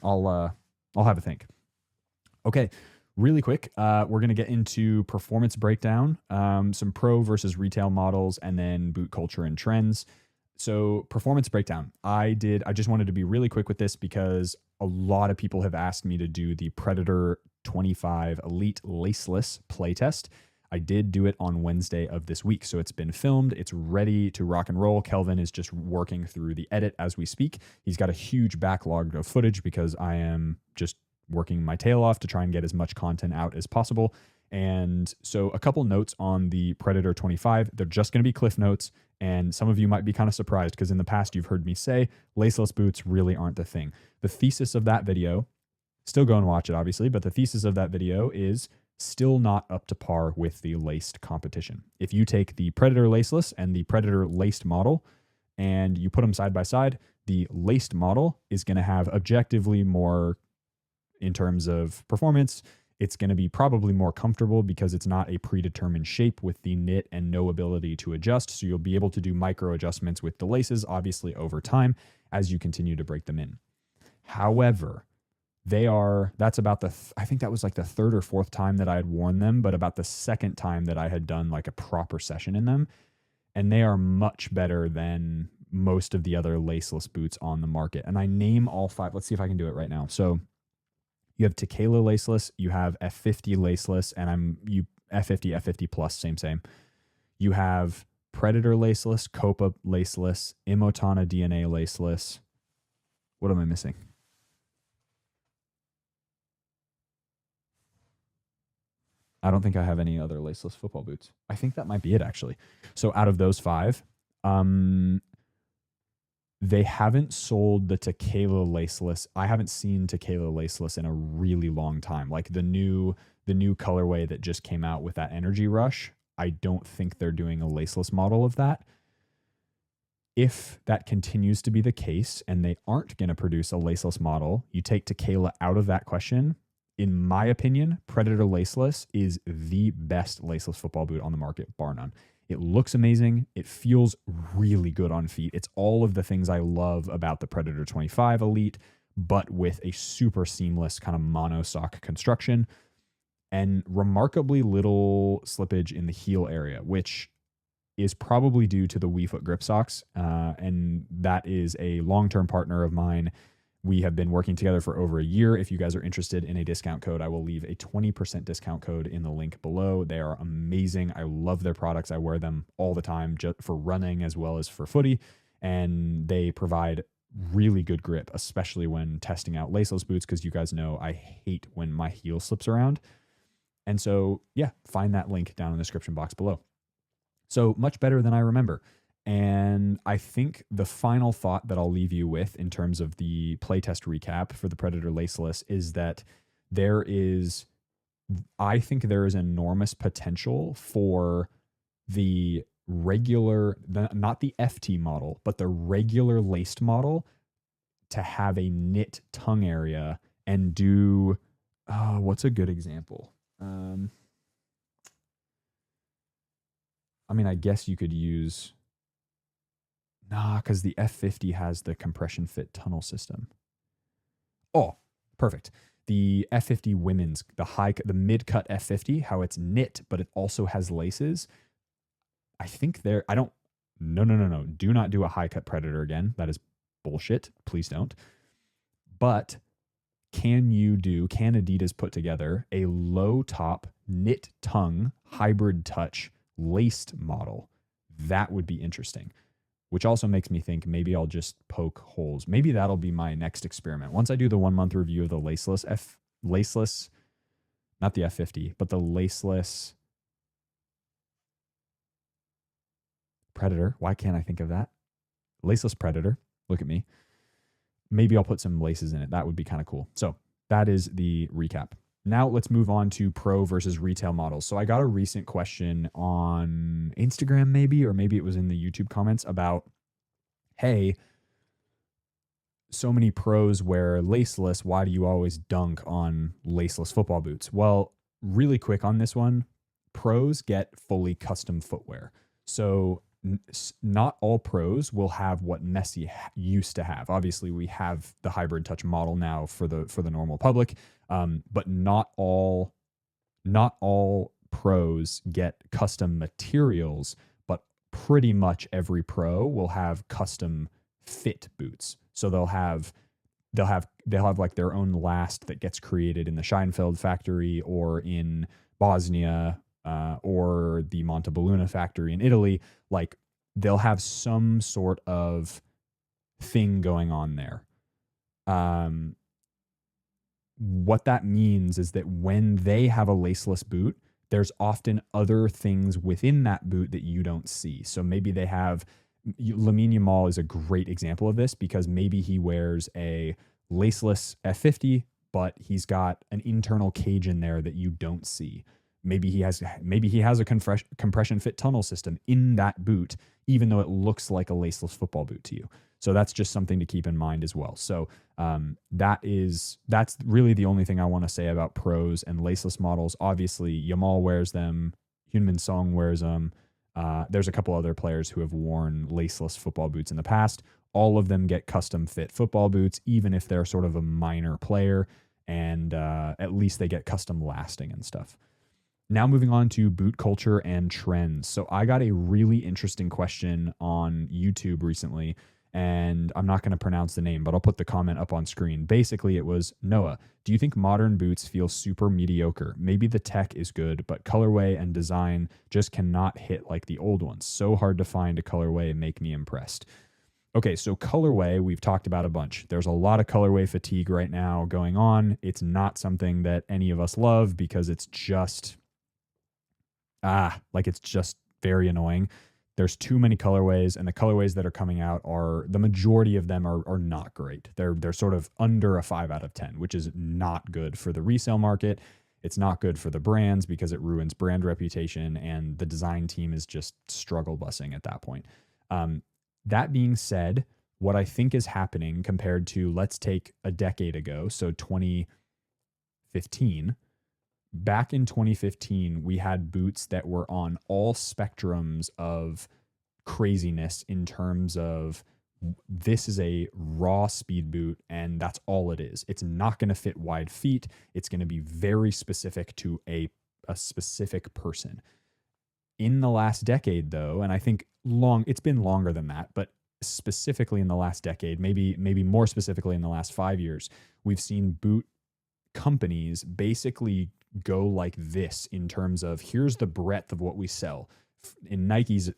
I'll have a think. Okay, really quick, we're going to get into performance breakdown, some pro versus retail models, and then boot culture and trends. So performance breakdown, I just wanted to be really quick with this because a lot of people have asked me to do the Predator 25 Elite Laceless playtest. I did do it on Wednesday of this week, so it's been filmed. It's ready to rock and roll. Kelvin is just working through the edit as we speak. He's got a huge backlog of footage because I am just working my tail off to try and get as much content out as possible. And so a couple notes on the Predator 25. They're just going to be cliff notes, and some of you might be kind of surprised because in the past you've heard me say laceless boots really aren't the thing. The thesis of that video, still go and watch it obviously, but the thesis of that video is still not up to par with the laced competition. If you take the Predator laceless and the Predator laced model and you put them side by side, the laced model is going to have objectively more in terms of performance. It's going to be probably more comfortable because it's not a predetermined shape with the knit and no ability to adjust. So you'll be able to do micro adjustments with the laces, obviously over time as you continue to break them in. However, that's about I think that was like the 3rd or 4th time that I had worn them, but about the 2nd time that I had done like a proper session in them. And they are much better than most of the other laceless boots on the market. And I name all 5. Let's see if I can do it right now. So you have Tequila laceless, you have F50 laceless, and F50, F50 plus, same. You have Predator laceless, Copa laceless, Imotana DNA laceless. What am I missing? I don't think I have any other laceless football boots. I think that might be it actually. So out of those 5, they haven't sold the Tequila laceless. I haven't seen Tequila laceless in a really long time. Like the new colorway that just came out with that Energy Rush, I don't think they're doing a laceless model of that. If that continues to be the case and they aren't going to produce a laceless model, you take Tequila out of that question. In my opinion, Predator laceless is the best laceless football boot on the market, bar none. It looks amazing. It feels really good on feet. It's all of the things I love about the Predator 25 Elite, but with a super seamless kind of mono sock construction and remarkably little slippage in the heel area, which is probably due to the WeFoot grip socks. And that is a long-term partner of mine We have been working together for over a year. If you guys are interested in a discount code, I will leave a 20% discount code in the link below. They are amazing. I love their products. I wear them all the time just for running as well as for footy. And they provide really good grip, especially when testing out laceless boots, because you guys know I hate when my heel slips around. And so, yeah, find that link down in the description box below. So much better than I remember. And I think the final thought that I'll leave you with in terms of the playtest recap for the Predator Laceless is that I think there is enormous potential for the regular, not the FT model, but the regular laced model to have a knit tongue area and do, what's a good example? I mean, I guess you could use, because the F50 has the compression fit tunnel system. Oh, perfect. The F50 women's, the mid-cut F50, how it's knit, but it also has laces. I think no. Do not do a high-cut Predator again. That is bullshit. Please don't. But can Adidas put together a low-top, knit tongue, hybrid touch, laced model? That would be interesting, which also makes me think maybe I'll just poke holes. Maybe that'll be my next experiment. Once I do the 1 month review of the laceless, not the F50, but the laceless Predator. Why can't I think of that? Laceless Predator. Look at me. Maybe I'll put some laces in it. That would be kind of cool. So that is the recap. Now let's move on to pro versus retail models. So I got a recent question on Instagram maybe, or maybe it was in the YouTube comments about, hey, so many pros wear laceless. Why do you always dunk on laceless football boots? Well, really quick on this one, pros get fully custom footwear. So not all pros will have what Messi used to have. Obviously, we have the hybrid touch model now for the normal public, but not all pros get custom materials. But pretty much every pro will have custom fit boots. So they'll have like their own last that gets created in the Scheinfeld factory or in Bosnia, or the Montebelluna factory in Italy. Like they'll have some sort of thing going on there. What that means is that when they have a laceless boot, there's often other things within that boot that you don't see. So maybe they have, Lamine Yamal is a great example of this, because maybe he wears a laceless F50, but he's got an internal cage in there that you don't see. Maybe he has a compression fit tunnel system in that boot, even though it looks like a laceless football boot to you. So that's just something to keep in mind as well. So that's really the only thing I want to say about pros and laceless models. Obviously, Yamal wears them. Heung-min Song wears them. There's a couple other players who have worn laceless football boots in the past. All of them get custom fit football boots, even if they're sort of a minor player, and at least they get custom lasting and stuff. Now moving on to boot culture and trends. So I got a really interesting question on YouTube recently, and I'm not going to pronounce the name, but I'll put the comment up on screen. Basically, it was, Noah, do you think modern boots feel super mediocre? Maybe the tech is good, but colorway and design just cannot hit like the old ones. So hard to find a colorway and make me impressed. Okay, so colorway, we've talked about a bunch. There's a lot of colorway fatigue right now going on. It's not something that any of us love because it's just... it's just very annoying. There's too many colorways, and the colorways that are coming out the majority of them are not great. They're sort of under a 5 out of 10, which is not good for the resale market. It's not good for the brands because it ruins brand reputation, and the design team is just struggle bussing at that point. That being said, what I think is happening compared to, let's take a decade ago, so 2015, back in 2015, we had boots that were on all spectrums of craziness in terms of this is a raw speed boot and that's all it is. It's not going to fit wide feet. It's going to be very specific to a specific person. In the last decade, though, and I think it's been longer than that, but specifically in the last decade, maybe more specifically in the last 5 years, we've seen boot companies basically go like this in terms of here's the breadth of what we sell. In Nike's,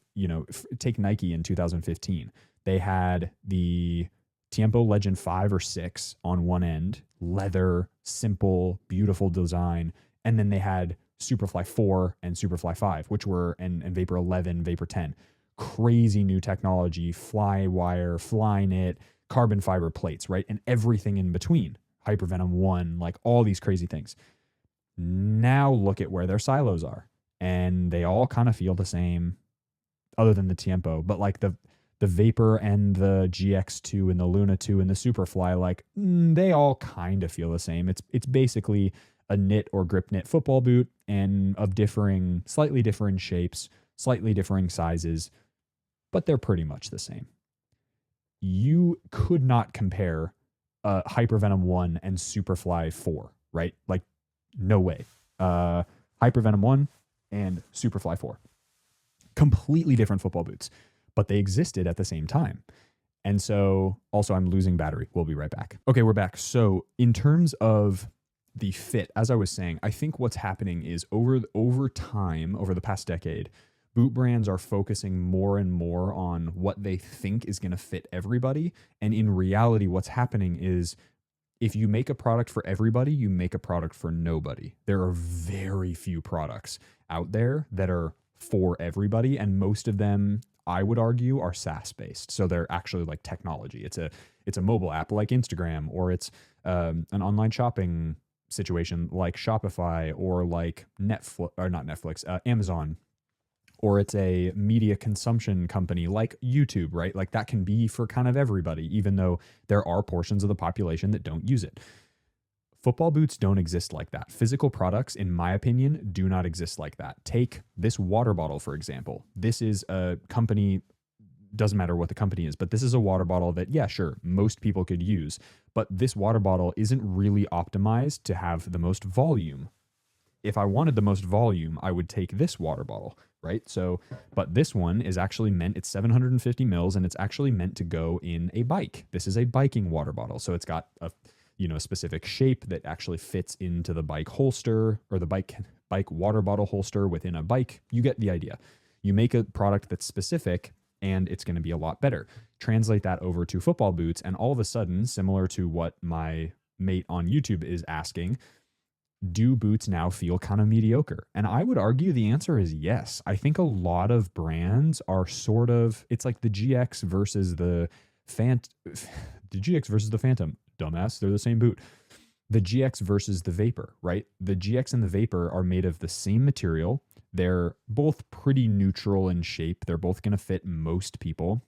take Nike in 2015. They had the Tiempo Legend 5 or 6 on one end, leather, simple, beautiful design. And then they had Superfly 4 and Superfly 5, which were, and Vapor 11, Vapor 10. Crazy new technology, fly wire, fly knit, carbon fiber plates, right? And everything in between. Hypervenom 1, like all these crazy things. Now look at where their silos are. And they all kind of feel the same, other than the Tiempo. But like the Vapor and the GX2 and the Luna 2 and the Superfly, like they all kind of feel the same. It's basically a knit or grip knit football boot, and of slightly differing shapes, slightly differing sizes, but they're pretty much the same. You could not compare Hypervenom 1 and Superfly 4, right? Like, no way. Hypervenom 1 and Superfly 4. Completely different football boots, but they existed at the same time. And so, also, I'm losing battery. We'll be right back. Okay, we're back. So, in terms of the fit, as I was saying, I think what's happening is over time, over the past decade, boot brands are focusing more and more on what they think is going to fit everybody. And in reality, what's happening is if you make a product for everybody, you make a product for nobody. There are very few products out there that are for everybody. And most of them, I would argue, are SaaS based. So they're actually like technology. It's a mobile app like Instagram, or it's an online shopping situation like Shopify, or like Netflix, or not Netflix, Amazon. Or it's a media consumption company like YouTube, right? Like that can be for kind of everybody, even though there are portions of the population that don't use it. Football boots don't exist like that. Physical products, in my opinion, do not exist like that. Take this water bottle, for example. This is a company, doesn't matter what the company is, but this is a water bottle that, yeah, sure, most people could use. But this water bottle isn't really optimized to have the most volume. If I wanted the most volume, I would take this water bottle, right? So, but this one is actually meant, it's 750 mils, and it's actually meant to go in a bike. This is a biking water bottle. So it's got a specific shape that actually fits into the bike holster, or the bike water bottle holster within a bike. You get the idea. You make a product that's specific, and it's going to be a lot better. Translate that over to football boots, and all of a sudden, similar to what my mate on YouTube is asking, do boots now feel kind of mediocre? And I would argue the answer is yes. I think a lot of brands are sort of, it's like the GX versus the GX versus the Phantom. Dumbass, they're the same boot. The GX versus the Vapor, right? The GX and the Vapor are made of the same material. They're both pretty neutral in shape. They're both going to fit most people.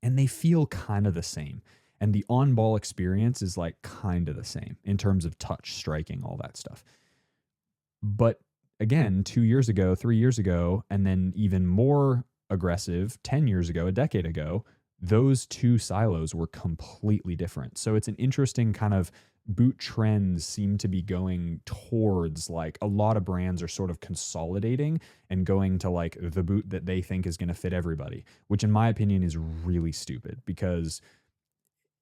And they feel kind of the same. And the on-ball experience is like kind of the same in terms of touch, striking, all that stuff. But again, 2 years ago, 3 years ago, and then even more aggressive, 10 years ago, a decade ago, those two silos were completely different. So it's an interesting kind of boot trends seem to be going towards, like, a lot of brands are sort of consolidating and going to like the boot that they think is going to fit everybody, which in my opinion is really stupid, because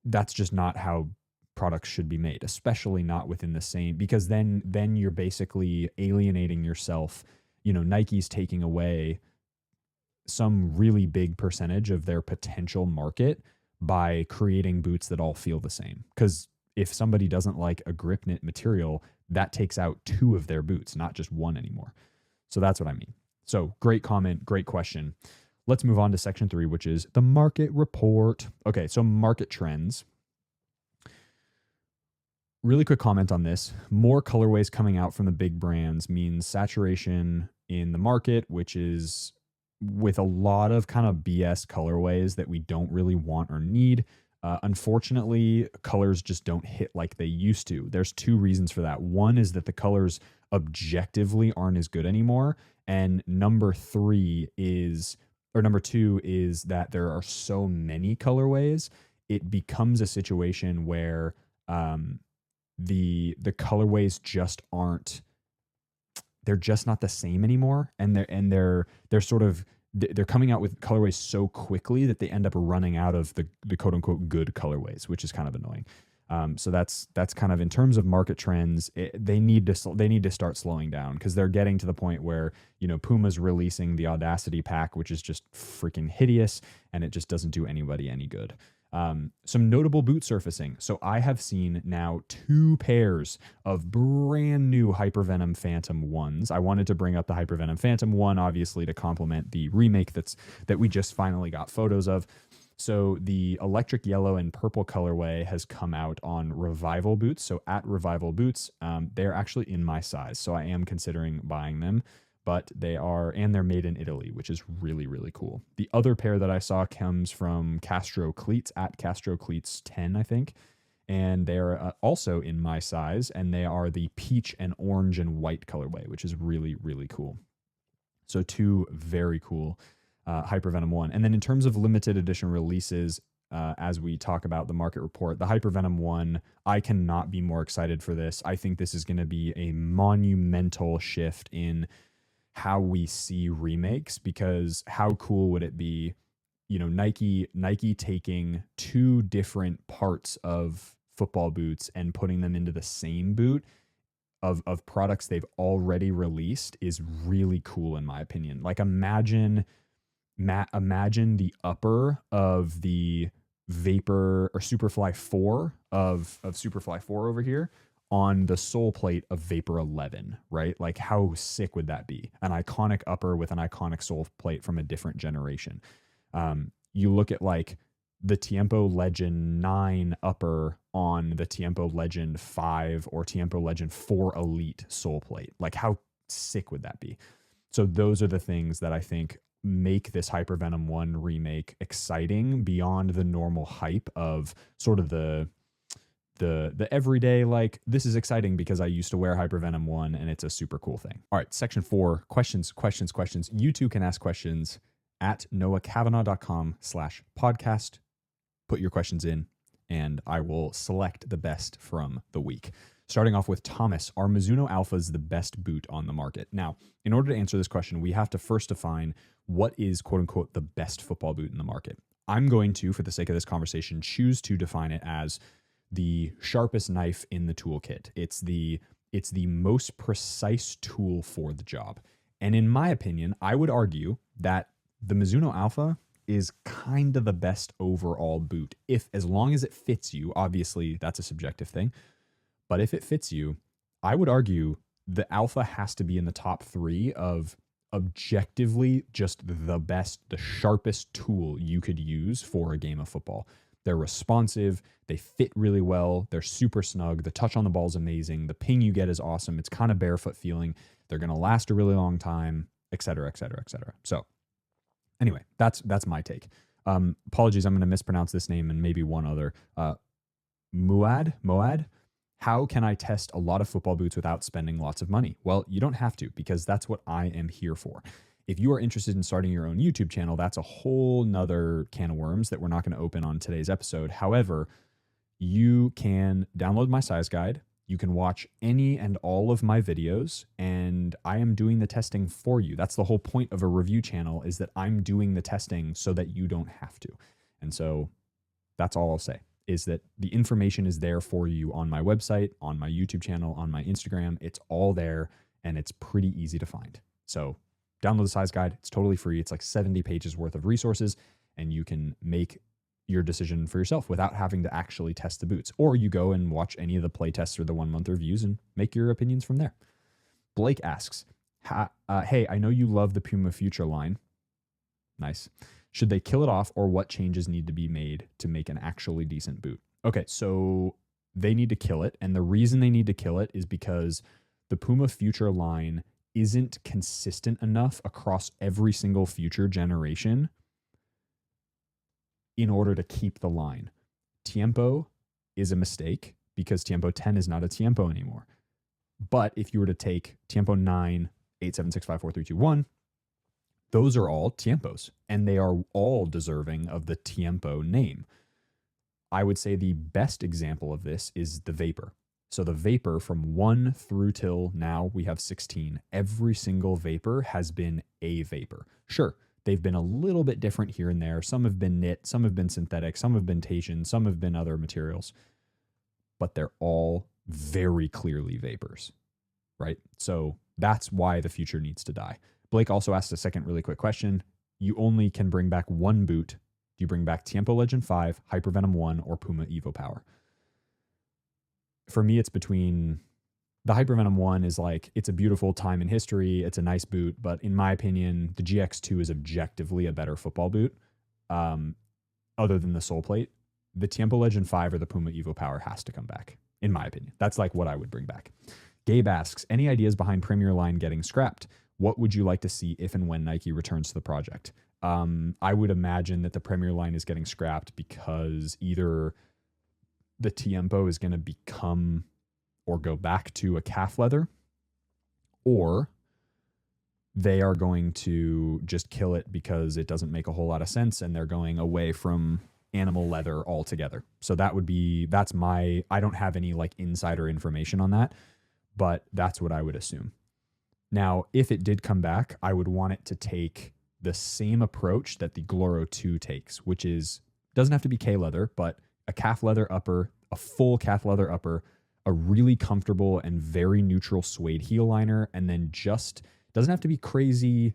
that's just not how products should be made, especially not within the same, because then you're basically alienating yourself. Nike's taking away some really big percentage of their potential market by creating boots that all feel the same. Because if somebody doesn't like a grip knit material, that takes out two of their boots, not just one anymore. So that's what I mean. So great comment, great question. Let's move on to section 3, which is the market report. Okay, so market trends. Really quick comment on this. More colorways coming out from the big brands means saturation in the market, which is with a lot of kind of BS colorways that we don't really want or need. Unfortunately, colors just don't hit like they used to. There's two reasons for that. One is that the colors objectively aren't as good anymore. And number two is that there are so many colorways, it becomes a situation where the colorways just aren't, they're just not the same anymore, and they're sort of they're coming out with colorways so quickly that they end up running out of the quote unquote good colorways, which is kind of annoying. So that's kind of in terms of market trends. They need to start slowing down, because they're getting to the point where, you know, Puma's releasing the Audacity pack, which is just freaking hideous, and it just doesn't do anybody any good. Some notable boot surfacing. So I have seen now 2 pairs of brand new Hypervenom Phantom 1s. I wanted to bring up the Hypervenom Phantom 1, obviously, to complement the remake that we just finally got photos of. So the electric yellow and purple colorway has come out on Revival Boots. So at Revival Boots, they're actually in my size, so I am considering buying them. But they're made in Italy, which is really, really cool. The other pair that I saw comes from Castro Cleats, at Castro Cleats 10, I think. And they're also in my size, and they are the peach and orange and white colorway, which is really, really cool. So 2 very cool Hypervenom 1. And then in terms of limited edition releases, as we talk about the market report, the Hypervenom 1, I cannot be more excited for this. I think this is going to be a monumental shift in how we see remakes, because how cool would it be, you know, Nike taking 2 different parts of football boots and putting them into the same boot of products they've already released is really cool, in my opinion. Like, imagine the upper of the Vapor or Superfly 4 of Superfly 4 over here on the sole plate of Vapor 11, right? Like, how sick would that be? An iconic upper with an iconic sole plate from a different generation. You look at like the Tiempo Legend 9 upper on the Tiempo Legend 5 or Tiempo Legend 4 Elite sole plate. Like, how sick would that be? So those are the things that I think make this Hypervenom 1 remake exciting beyond the normal hype of sort of the everyday, like, this is exciting because I used to wear Hypervenom 1 and it's a super cool thing. All right, section 4, questions. You too can ask questions at noahcavanaugh.com/podcast. Put your questions in and I will select the best from the week. Starting off with Thomas, are Mizuno Alphas the best boot on the market? Now, in order to answer this question, we have to first define what is quote unquote the best football boot in the market. I'm going to, for the sake of this conversation, choose to define it as the sharpest knife in the toolkit. It's the most precise tool for the job. And in my opinion, I would argue that the Mizuno Alpha is kind of the best overall boot, as long as it fits you. Obviously, that's a subjective thing. But if it fits you, I would argue the Alpha has to be in the top 3 of objectively just the best, the sharpest tool you could use for a game of football. They're responsive. They fit really well. They're super snug. The touch on the ball is amazing. The ping you get is awesome. It's kind of barefoot feeling. They're going to last a really long time, et cetera, et cetera, et cetera. So anyway, that's my take. Apologies, I'm going to mispronounce this name and maybe one other. Moad. How can I test a lot of football boots without spending lots of money? Well, you don't have to, because that's what I am here for. If you are interested in starting your own YouTube channel, that's a whole nother can of worms that we're not going to open on today's episode. However, you can download my size guide. You can watch any and all of my videos, and I am doing the testing for you. That's the whole point of a review channel, is that I'm doing the testing so that you don't have to. And so that's all I'll say, is that the information is there for you on my website, on my YouTube channel, on my Instagram. It's all there, and it's pretty easy to find. So download the size guide. It's totally free. It's like 70 pages worth of resources, and you can make your decision for yourself without having to actually test the boots. Or you go and watch any of the play tests or the 1-month reviews and make your opinions from there. Blake asks, hey, I know you love the Puma Future line. Nice. Should they kill it off, or what changes need to be made to make an actually decent boot? Okay, so they need to kill it. And the reason they need to kill it is because the Puma Future line isn't consistent enough across every single future generation in order to keep the line. Tiempo is a mistake because Tiempo 10 is not a Tiempo anymore. But if you were to take Tiempo 9, 8, 7, 6, 5, 4, 3, 2, 1, those are all Tiempos, and they are all deserving of the Tiempo name. I would say the best example of this is the Vapor. So the Vapor from 1 through till now we have 16. Every single Vapor has been a Vapor. Sure, They've been a little bit different here and there. Some have been knit, some have been synthetic, some have been Taitian, some have been other materials, but they're all very clearly vapors, right? So that's why the future needs to die. Blake also asked a second really quick question. You only can bring back one boot. Do you bring back Tiempo Legend 5, Hypervenom 1, or Puma Evo Power? For me, it's between the Hypervenom 1 is like, it's a beautiful time in history. It's a nice boot, but in my opinion, the GX2 is objectively a better football boot, other than the sole plate. The Tiempo Legend 5 or the Puma Evo Power has to come back, in my opinion. That's like what I would bring back. Gabe asks, any ideas behind Premier line getting scrapped? What would you like to see if and when Nike returns to the project? I would imagine that the Premier line is getting scrapped because either the Tiempo is going to become or go back to a calf leather, or they are going to just kill it because it doesn't make a whole lot of sense and they're going away from animal leather altogether. So that's my, I don't have any like insider information on that, but that's what I would assume. Now, if it did come back, I would want it to take the same approach that the Gloro 2 takes, which is, doesn't have to be K leather, but a calf leather upper, a full calf leather upper, a really comfortable and very neutral suede heel liner, and then just, doesn't have to be crazy.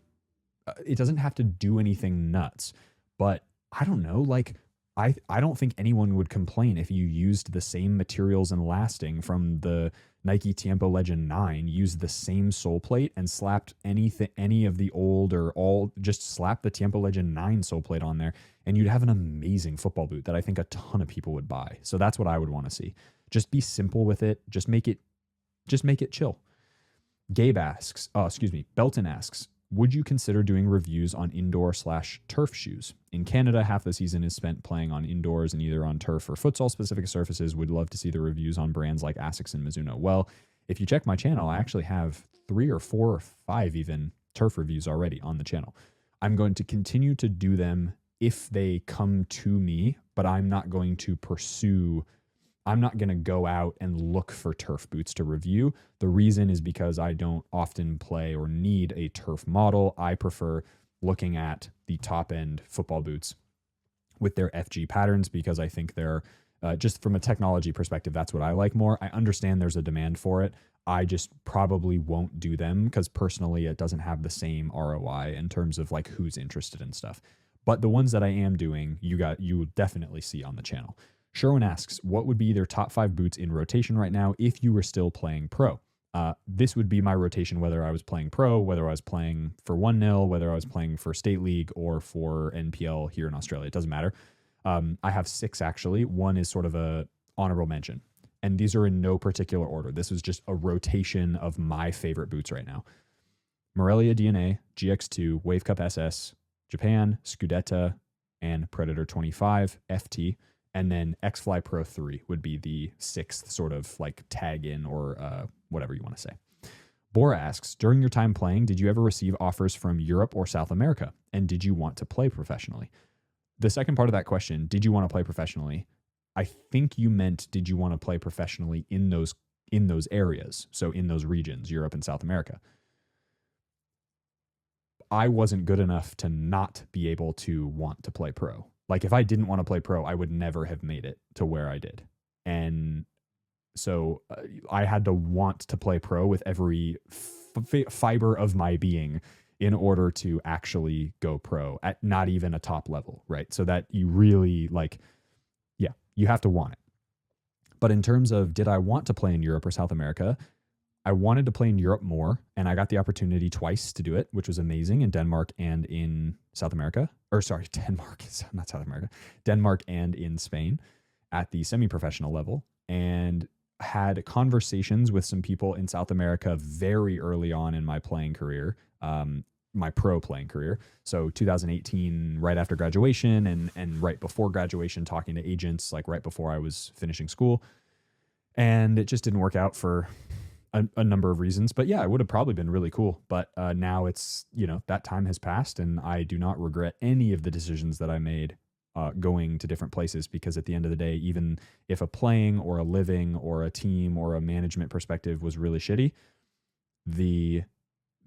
It doesn't have to do anything nuts, but I don't know, like, I don't think anyone would complain if you used the same materials and lasting from the Nike Tiempo Legend 9, used the same sole plate and slapped any of the old or all, just slap the Tiempo Legend 9 sole plate on there, and you'd have an amazing football boot that I think a ton of people would buy. So that's what I would want to see. Just be simple with it. Just make it chill. Gabe asks, Belton asks, would you consider doing reviews on indoor/turf shoes? In Canada, half the season is spent playing on indoors and either on turf or futsal specific surfaces. Would love to see the reviews on brands like Asics and Mizuno. Well, if you check my channel, I actually have 3 or 4 or 5 even turf reviews already on the channel. I'm going to continue to do them if they come to me, but I'm not going to go out and look for turf boots to review. The reason is because I don't often play or need a turf model. I prefer looking at the top end football boots with their FG patterns because I think they're just from a technology perspective, that's what I like more. I understand there's a demand for it. I just probably won't do them because personally it doesn't have the same ROI in terms of like who's interested in stuff. But the ones that I am doing, you will definitely see on the channel. Sherwin asks, what would be their top 5 boots in rotation right now if you were still playing pro? This would be my rotation, whether I was playing pro, whether I was playing for 1-0, whether I was playing for State League or for NPL here in Australia. It doesn't matter. I have 6 actually. One is sort of a honorable mention. And these are in no particular order. This is just a rotation of my favorite boots right now. Morelia DNA, GX2, Wave Cup SS, Japan, Scudetta, and Predator 25, FT. And then X-Fly Pro 3 would be the 6th sort of like tag in or whatever you want to say. Bora asks, during your time playing, did you ever receive offers from Europe or South America? And did you want to play professionally? The second part of that question, did you want to play professionally? I think you meant, did you want to play professionally in those areas? So in those regions, Europe and South America. I wasn't good enough to not be able to want to play pro. Like if I didn't want to play pro, I would never have made it to where I did. And so I had to want to play pro with every fiber of my being in order to actually go pro at not even a top level, right? So that you really like, yeah, you have to want it. But in terms of did I want to play in Europe or South America, I wanted to play in Europe more, and I got the opportunity twice to do it, which was amazing, in Denmark and in South America. Or sorry, Denmark, not South America. Denmark and in Spain at the semi-professional level, and had conversations with some people in South America very early on in my playing career, my pro playing career. So 2018, right after graduation and right before graduation, talking to agents, like right before I was finishing school. And it just didn't work out for a number of reasons, but yeah, it would have probably been really cool. But now it's, that time has passed and I do not regret any of the decisions that I made going to different places, because at the end of the day, even if a playing or a living or a team or a management perspective was really shitty, the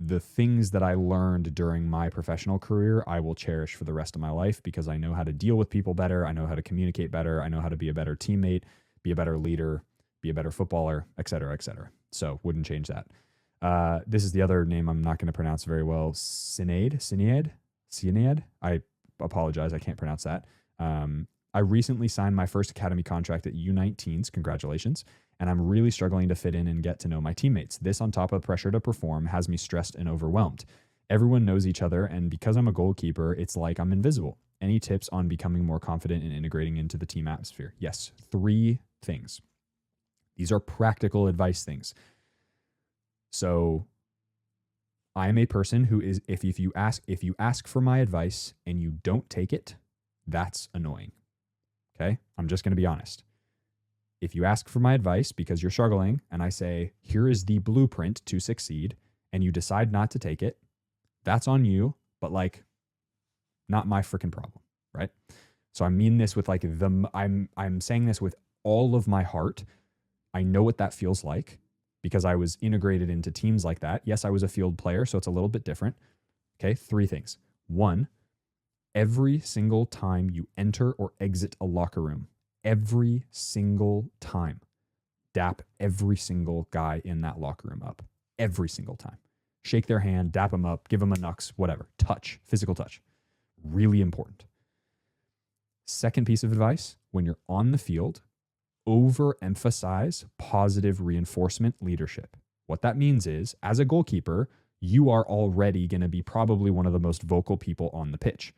the things that I learned during my professional career, I will cherish for the rest of my life because I know how to deal with people better. I know how to communicate better. I know how to be a better teammate, be a better leader, be a better footballer, et cetera, et cetera. So wouldn't change that. This is the other name I'm not going to pronounce very well. Sinead. I apologize. I can't pronounce that. I recently signed my first academy contract at U19s. Congratulations. And I'm really struggling to fit in and get to know my teammates. This, on top of pressure to perform, has me stressed and overwhelmed. Everyone knows each other, and because I'm a goalkeeper, it's like I'm invisible. Any tips on becoming more confident and integrating into the team atmosphere? Yes, 3 things. These are practical advice things. So I am a person who is, if you ask for my advice and you don't take it, that's annoying. Okay? I'm just going to be honest. If you ask for my advice because you're struggling and I say, here is the blueprint to succeed, and you decide not to take it, that's on you, but like not my freaking problem, right? So I mean this with like I'm saying this with all of my heart. I know what that feels like because I was integrated into teams like that. Yes, I was a field player, so it's a little bit different. Okay, 3 things. 1, every single time you enter or exit a locker room, every single time, dap every single guy in that locker room up. Every single time. Shake their hand, dap them up, give them a knucks, whatever. Touch, physical touch. Really important. Second piece of advice, when you're on the field, overemphasize positive reinforcement leadership. What that means is, as a goalkeeper, you are already going to be probably one of the most vocal people on the pitch.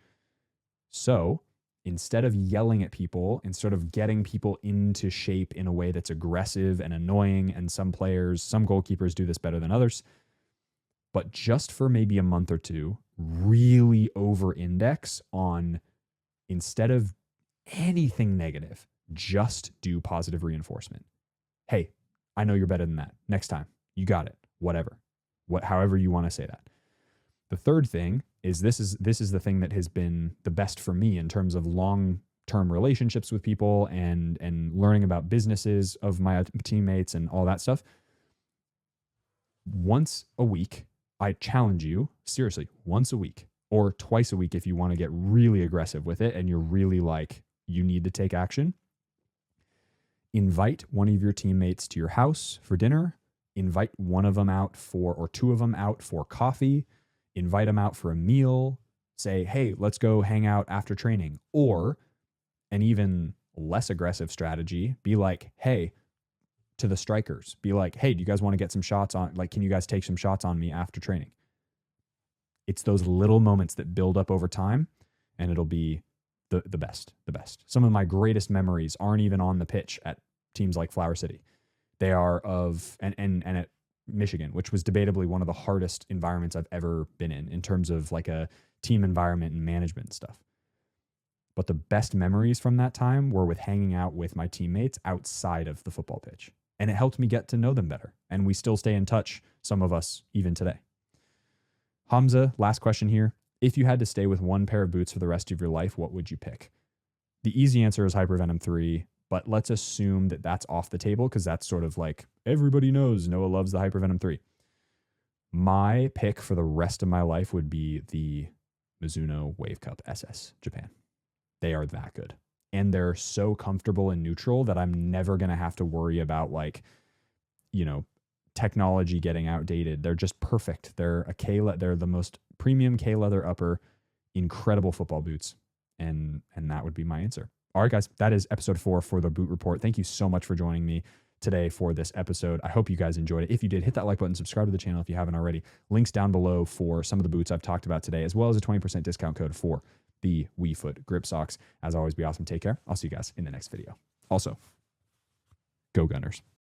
So instead of yelling at people, instead of getting people into shape in a way that's aggressive and annoying, and some goalkeepers do this better than others, but just for maybe a month or 2, really over-index on, instead of anything negative, just do positive reinforcement. Hey, I know you're better than that. Next time, you got it. Whatever. However you want to say that. The third thing is this is the thing that has been the best for me in terms of long-term relationships with people and learning about businesses of my teammates and all that stuff. Once a week, I challenge you, seriously, once a week or twice a week if you want to get really aggressive with it and you're really like, you need to take action. Invite one of your teammates to your house for dinner. Invite one of them out or 2 of them out for coffee. Invite them out for a meal. Say, hey, let's go hang out after training. Or an even less aggressive strategy, be like, hey, to the strikers, be like, hey, do you guys want to get some shots on, like, can you guys take some shots on me after training? It's those little moments that build up over time, and it'll be the best. Some of my greatest memories aren't even on the pitch at teams like Flower City. They are and at Michigan, which was debatably one of the hardest environments I've ever been in terms of like a team environment and management and stuff. But the best memories from that time were with hanging out with my teammates outside of the football pitch. And it helped me get to know them better. And we still stay in touch, some of us, even today. Hamza, last question here. If you had to stay with one pair of boots for the rest of your life, what would you pick? The easy answer is Hypervenom 3, but let's assume that that's off the table because that's sort of like everybody knows Noah loves the Hypervenom 3. My pick for the rest of my life would be the Mizuno Wave Cup SS Japan. They are that good. And they're so comfortable and neutral that I'm never going to have to worry about like, technology getting outdated. They're just perfect. They're the most premium K leather upper, incredible football boots. And that would be my answer. All right, guys, that is episode 4 for the Boot Report. Thank you so much for joining me today for this episode. I hope you guys enjoyed it. If you did, hit that like button, subscribe to the channel if you haven't already. Links down below for some of the boots I've talked about today, as well as a 20% discount code for the WeFoot grip socks. As always, be awesome. Take care. I'll see you guys in the next video. Also, go Gunners.